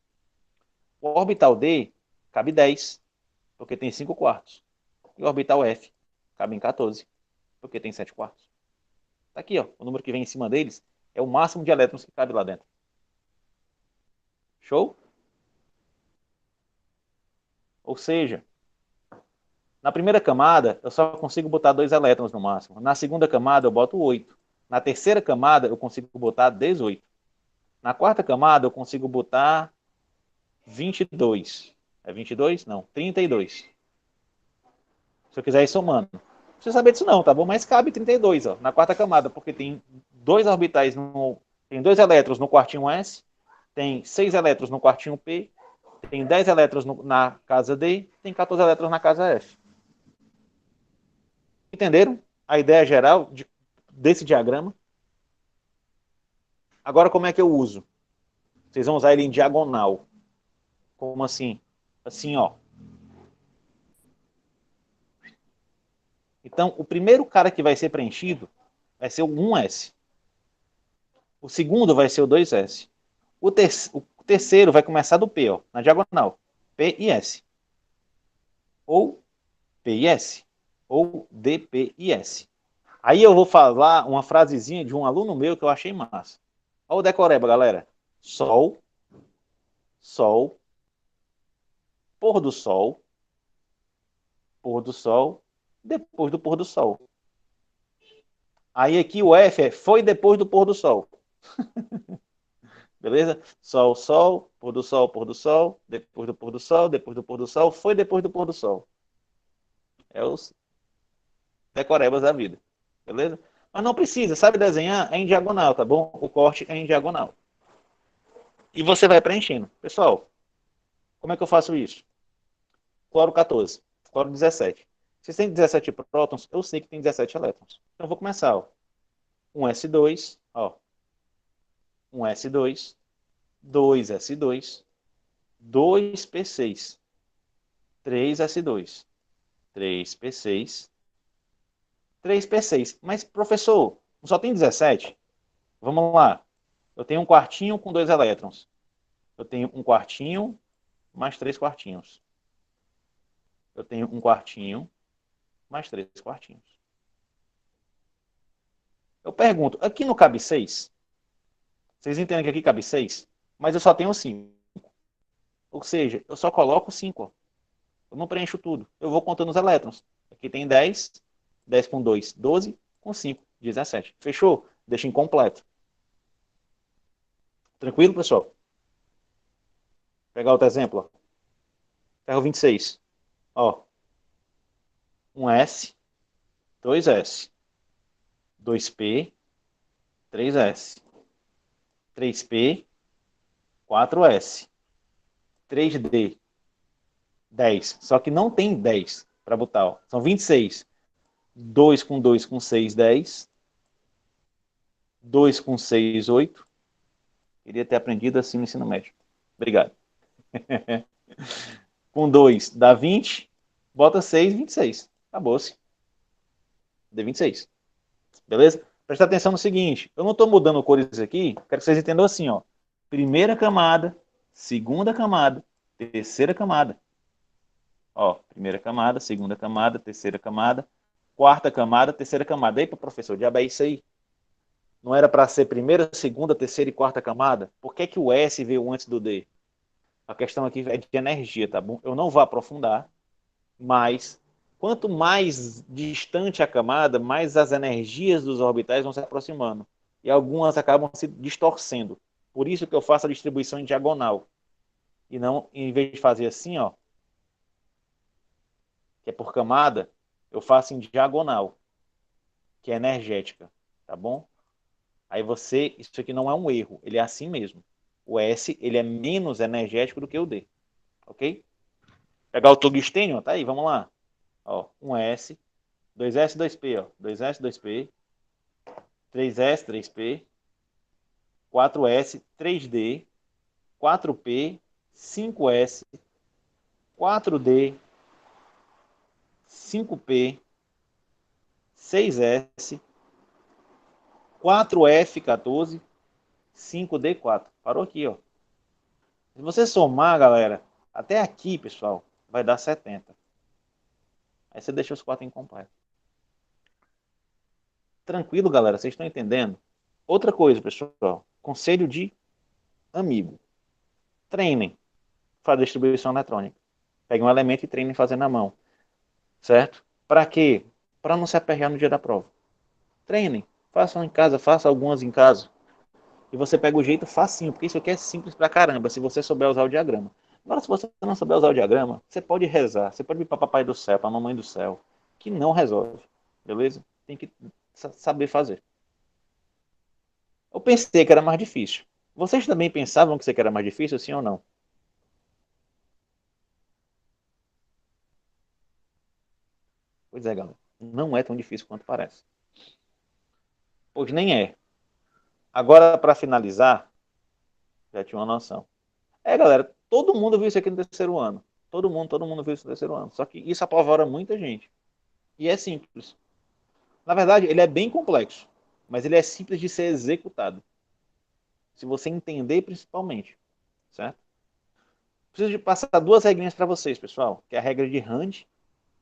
O orbital D cabe 10, porque tem 5 quartos. E o orbital F cabe em 14, porque tem 7 quartos. Tá aqui, ó. O número que vem em cima deles é o máximo de elétrons que cabe lá dentro. Show? Ou seja, na primeira camada, eu só consigo botar 2 elétrons no máximo. Na segunda camada, eu boto 8. Na terceira camada, eu consigo botar 18. Na quarta camada, eu consigo botar 22. É 22? Não, 32. Se eu quiser ir somando. Não precisa saber disso não, tá bom? Mas cabe 32, ó, na quarta camada, porque tem 2 orbitais, tem 2 elétrons no quartinho S, tem 6 elétrons no quartinho P, tem 10 elétrons na casa D, tem 14 elétrons na casa F. Entenderam a ideia geral desse diagrama? Agora, como é que eu uso? Vocês vão usar ele em diagonal. Como assim? Assim, ó. Então, o primeiro cara que vai ser preenchido vai ser o 1S. O segundo vai ser o 2S. O terceiro vai começar do P, ó, na diagonal. P e S. Ou P e S. ou DP e S. Aí eu vou falar uma frasezinha de um aluno meu que eu achei massa. Olha o decoreba, galera. Sol, sol, pôr do sol, pôr do sol, depois do pôr do sol. Aí aqui o F é foi depois do pôr do sol. Beleza? Sol, sol, pôr do sol, depois do pôr do sol, depois do pôr do sol, foi depois do pôr do sol. É os decorebas da vida. Beleza? Mas não precisa, sabe desenhar? É em diagonal, tá bom? O corte é em diagonal. E você vai preenchendo. Pessoal, como é que eu faço isso? Cloro 14, cloro 17. Se tem 17 prótons, eu sei que tem 17 elétrons. Então eu vou começar, ó. Um S2, ó. Um S2, 2S2, 2P6, 3S2, 3P6, 3P6. Mas, professor, só tem 17? Vamos lá. Eu tenho um quartinho com 2 elétrons. Eu tenho um quartinho mais 3 quartinhos. Eu tenho um quartinho mais 3 quartinhos. Eu pergunto, aqui não cabe 6? Vocês entendem que aqui cabe 6? Mas eu só tenho 5. Ou seja, eu só coloco 5. Eu não preencho tudo. Eu vou contando os elétrons. Aqui tem 10. 10 com 2, 12. Com 5, 17. Fechou? Deixa incompleto. Tranquilo, pessoal? Vou pegar outro exemplo. Ó. Ferro 26. Ó. Um S, 2S, 2P, 3S, 3P, 4S, 3D, 10. Só que não tem 10 para botar. Ó. São 26. 2 com 2 com 6, 10. 2 com 6, 8. Queria ter aprendido assim no ensino médio. Obrigado. Com 2 dá 20. Bota 6, 26. Acabou-se. Deu 26. Beleza? Presta atenção no seguinte. Eu não estou mudando cores aqui. Quero que vocês entendam assim, ó. Primeira camada, segunda camada, terceira camada. Ó, primeira camada, segunda camada, terceira camada, quarta camada, terceira camada. Aí, professor, diabo é isso aí? Não era para ser primeira, segunda, terceira e quarta camada? Por que que o S veio antes do D? A questão aqui é de energia, tá bom? Eu não vou aprofundar, mas quanto mais distante a camada, mais as energias dos orbitais vão se aproximando. E algumas acabam se distorcendo. Por isso que eu faço a distribuição em diagonal. E não, em vez de fazer assim, ó, que é por camada, eu faço em diagonal, que é energética, tá bom? Aí você, isso aqui não é um erro, ele é assim mesmo. O S, ele é menos energético do que o D, ok? Pegar o tungstênio, ó, tá aí, vamos lá. Ó, um S, 2S, 2P, ó, 2S, 2P, 3S, 3P, 4S, 3D, 4P, 5S, 4D, 5P, 6S, 4F14, 5D4. Parou aqui, ó. Se você somar, galera, até aqui, pessoal, vai dar 70. Aí você deixa os 4 incompletos. Tranquilo, galera? Vocês estão entendendo? Outra coisa, pessoal. Conselho de amigo. Treinem. Fazer distribuição eletrônica. Pegue um elemento e treinem fazendo na mão. Certo? Para quê? Para não se aperrear no dia da prova. Treinem. Façam em casa, façam algumas em casa. E você pega o jeito facinho, porque isso aqui é simples pra caramba, se você souber usar o diagrama. Agora, se você não souber usar o diagrama, você pode rezar, você pode ir para papai do céu, para mamãe do céu, que não resolve, beleza? Tem que saber fazer. Eu pensei que era mais difícil. Vocês também pensavam que isso aqui era mais difícil, sim ou não? Pois é, galera. Não é tão difícil quanto parece. Pois nem é. Agora, para finalizar, já tinha uma noção. Galera, todo mundo viu isso aqui no terceiro ano. Todo mundo viu isso no terceiro ano. Só que isso apavora muita gente. E é simples. Na verdade, ele é bem complexo, mas ele é simples de ser executado. Se você entender principalmente, certo? Preciso de passar duas regrinhas para vocês, pessoal, que é a regra de Rand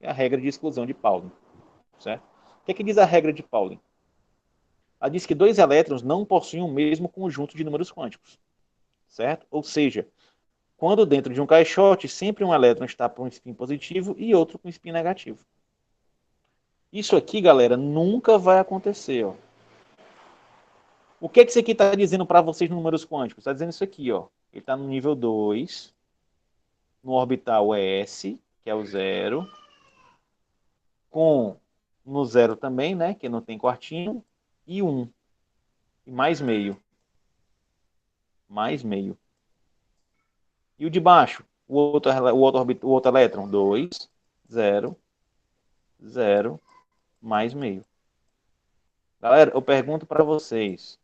e a regra de exclusão de Pauli. certo? O que é que diz a regra de Pauling? Ela diz que dois elétrons não possuem o mesmo conjunto de números quânticos, certo? Ou seja, quando dentro de um caixote, sempre um elétron está com um spin positivo e outro com spin negativo. Isso aqui, galera, nunca vai acontecer, ó. O que isso aqui está dizendo para vocês nos números quânticos? Está dizendo isso aqui, ó. Ele está no nível 2, no orbital S, que é o zero, com no zero também, né, que não tem quartinho, e 1, e mais meio. Mais meio. E o de baixo? O outro elétron? 2, 0, 0, mais meio. Galera, eu pergunto para vocês.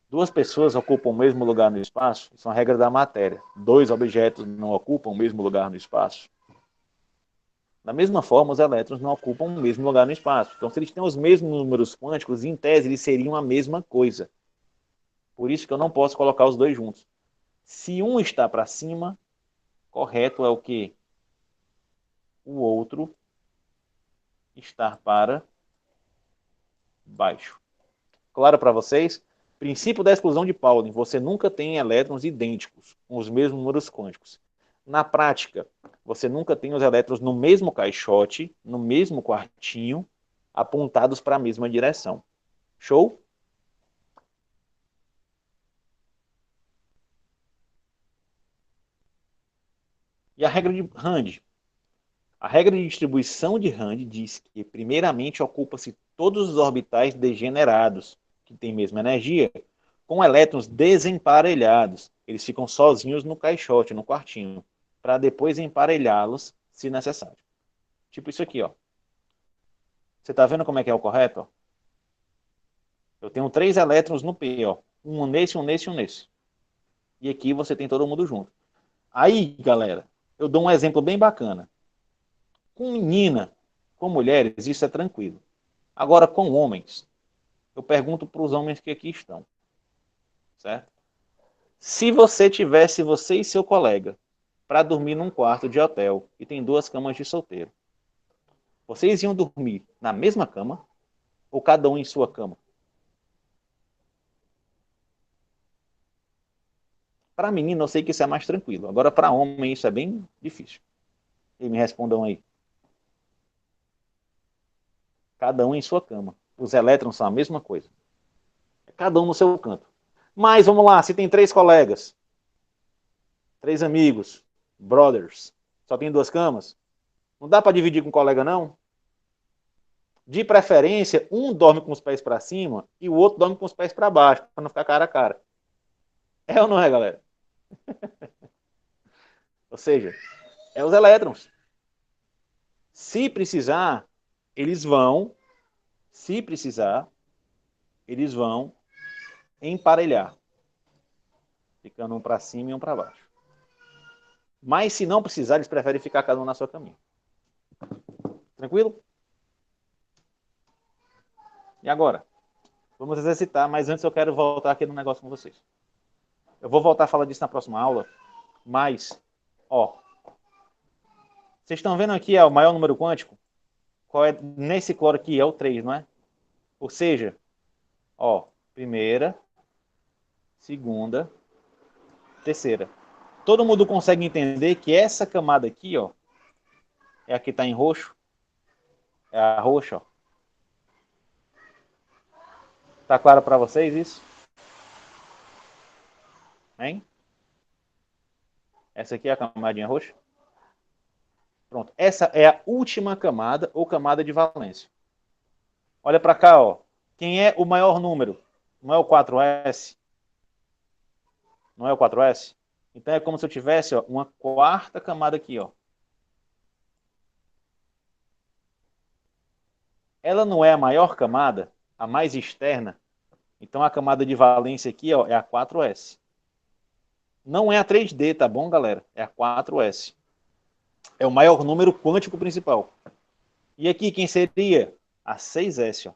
Duas pessoas ocupam o mesmo lugar no espaço? Isso é uma regra da matéria. Dois objetos não ocupam o mesmo lugar no espaço? Da mesma forma, os elétrons não ocupam o mesmo lugar no espaço. Então, se eles têm os mesmos números quânticos, em tese, eles seriam a mesma coisa. Por isso que eu não posso colocar os dois juntos. Se um está para cima, correto é o quê? O outro estar para baixo. Claro para vocês? Princípio da exclusão de Pauling. Você nunca tem elétrons idênticos, com os mesmos números quânticos. Na prática, você nunca tem os elétrons no mesmo caixote, no mesmo quartinho, apontados para a mesma direção. Show? E a regra de Rand? A regra de distribuição de Rand diz que, primeiramente, ocupa-se todos os orbitais degenerados, que têm mesma energia, com elétrons desemparelhados. Eles ficam sozinhos no caixote, no quartinho, para depois emparelhá-los, se necessário. Tipo isso aqui, ó. Você está vendo como é que é o correto? Ó? Eu tenho 3 elétrons no P, ó. Um nesse, um nesse e um nesse. E aqui você tem todo mundo junto. Aí, galera, eu dou um exemplo bem bacana. Com menina, com mulheres, isso é tranquilo. Agora, com homens, eu pergunto para os homens que aqui estão. Certo? Se você tivesse, você e seu colega, para dormir num quarto de hotel e tem 2 camas de solteiro, vocês iam dormir na mesma cama ou cada um em sua cama? Para menino, eu sei que isso é mais tranquilo. Agora, para homem, isso é bem difícil. E me respondam aí. Cada um em sua cama. Os elétrons são a mesma coisa. Cada um no seu canto. Mas, vamos lá, se tem 3 colegas, 3 amigos, brothers, só tem 2 camas, não dá para dividir com um colega, não? De preferência, um dorme com os pés para cima e o outro dorme com os pés para baixo, para não ficar cara a cara. É ou não é, galera? Ou seja, é os elétrons. Se precisar, eles vão, se precisar, eles vão emparelhar, ficando um para cima e um para baixo. Mas se não precisar, eles preferem ficar cada um na sua caminha. Tranquilo? E agora? Vamos exercitar, mas antes eu quero voltar aqui no negócio com vocês. Eu vou voltar a falar disso na próxima aula, mas, ó, vocês estão vendo aqui o maior número quântico? Qual é? Nesse cloro aqui é o 3, não é? Ou seja, ó, primeira, segunda, terceira. Todo mundo consegue entender que essa camada aqui, ó, é a que está em roxo? É a roxa, ó. Tá claro para vocês isso? Hein? Essa aqui é a camadinha roxa? Pronto. Essa é a última camada ou camada de valência. Olha para cá, ó. Quem é o maior número? Não é o 4S? Não é o 4S? Então é como se eu tivesse, ó, uma quarta camada aqui, ó. Ela não é a maior camada, a mais externa. Então a camada de valência aqui, ó, é a 4S. Não é a 3D, tá bom, galera? É a 4S. É o maior número quântico principal. E aqui quem seria? A 6S, ó,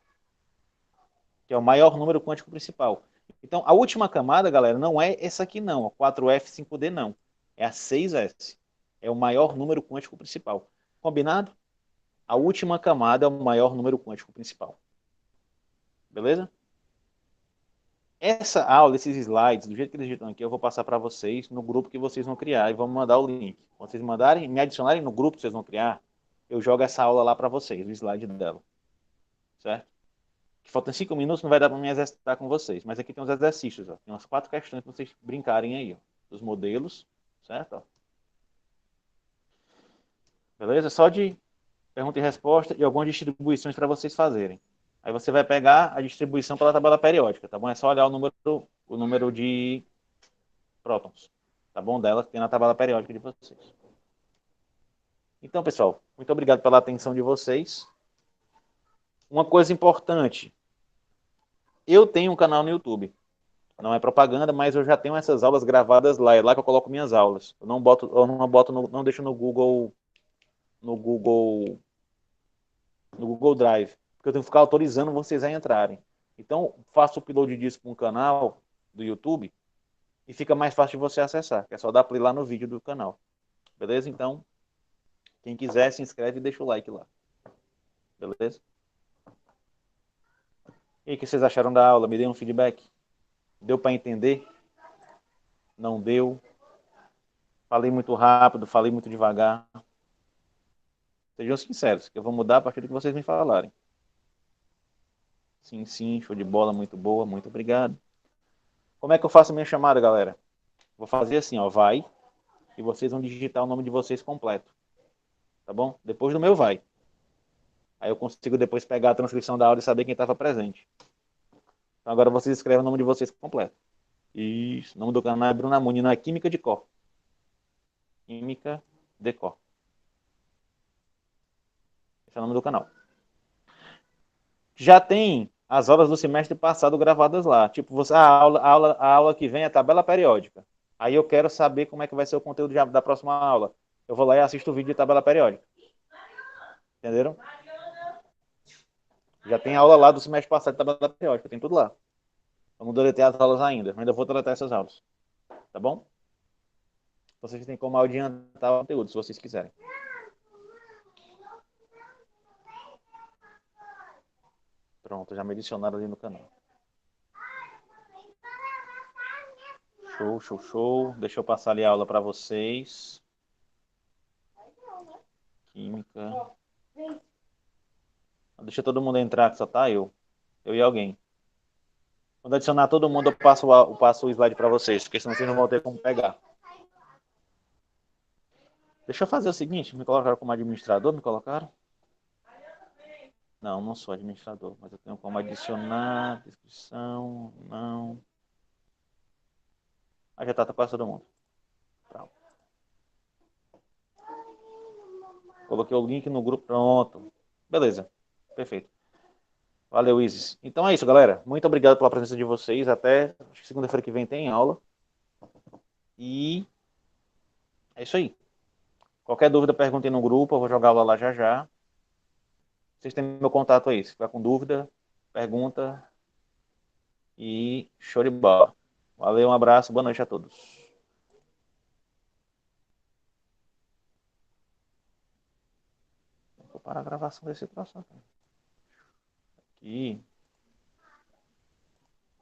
que é o maior número quântico principal. Então a última camada, galera, não é essa aqui não, a 4F 5D não. É a 6S. É o maior número quântico principal. Combinado? A última camada é o maior número quântico principal. Beleza? Essa aula, esses slides, do jeito que eles estão aqui, eu vou passar para vocês no grupo que vocês vão criar e vamos mandar o link. Quando vocês mandarem, me adicionarem no grupo que vocês vão criar, eu jogo essa aula lá para vocês, o slide dela. Certo? Que faltam 5 minutos, não vai dar para me exercitar com vocês. Mas aqui tem uns exercícios, ó. Tem umas 4 questões para vocês brincarem aí, ó. Dos modelos, certo? Ó. Beleza? Só de pergunta e resposta e algumas distribuições para vocês fazerem. Aí você vai pegar a distribuição pela tabela periódica, tá bom? É só olhar o número de prótons, tá bom? Dela que tem na tabela periódica de vocês. Então, pessoal, muito obrigado pela atenção de vocês. Uma coisa importante, eu tenho um canal no YouTube. Não é propaganda, mas eu já tenho essas aulas gravadas lá. É lá que eu coloco minhas aulas. Eu não boto, não deixo no Google Drive, porque eu tenho que ficar autorizando vocês a entrarem. Então, faço o upload disso para um canal do YouTube e fica mais fácil de você acessar, que é só dar play lá no vídeo do canal. Beleza? Então, quem quiser, se inscreve e deixa o like lá. Beleza? E aí, o que vocês acharam da aula? Me deem um feedback. Deu para entender? Não deu? Falei muito rápido, falei muito devagar. Sejam sinceros, que eu vou mudar a partir do que vocês me falarem. Sim, sim, show de bola, muito boa, muito obrigado. Como é que eu faço a minha chamada, galera? Vou fazer assim, ó, vai, e vocês vão digitar o nome de vocês completo, tá bom? Depois do meu vai. Aí eu consigo depois pegar a transcrição da aula e saber quem estava presente. Então agora vocês escrevem o nome de vocês completo. Isso, o nome do canal é Bruna Muni, não é Química de Cor. Química de Cor. Esse é o nome do canal. Já tem as aulas do semestre passado gravadas lá. Tipo, você, a aula que vem é a tabela periódica. Aí eu quero saber como é que vai ser o conteúdo da próxima aula. Eu vou lá e assisto o vídeo de tabela periódica. Entenderam? Já tem aula lá do semestre passado de tabela periódica, tem tudo lá. Eu não deletei as aulas ainda, mas ainda vou deletar essas aulas. Tá bom? Vocês têm como adiantar o conteúdo, se vocês quiserem. Pronto, já me adicionaram ali no canal. Show, show, show. Deixa eu passar ali a aula para vocês. Química. Deixa todo mundo entrar, que só tá eu. Eu e alguém. Quando adicionar todo mundo, eu passo o slide para vocês, porque senão vocês não vão ter como pegar. Deixa eu fazer o seguinte, me colocaram como administrador, me colocaram? Não, não sou administrador, mas eu tenho como adicionar, descrição, não. Ah, já tá quase todo mundo. Pronto. Coloquei o link no grupo, pronto. Beleza, perfeito. Valeu, Isis. Então é isso, galera. Muito obrigado pela presença de vocês. Até segunda-feira que vem tem aula. E é isso aí. Qualquer dúvida, perguntem no grupo. Eu vou jogar aula lá já já. Vocês têm meu contato aí. Se tiver com dúvida, pergunta. E show de bola. Valeu, um abraço. Boa noite a todos. Vou parar a gravação desse troço aqui.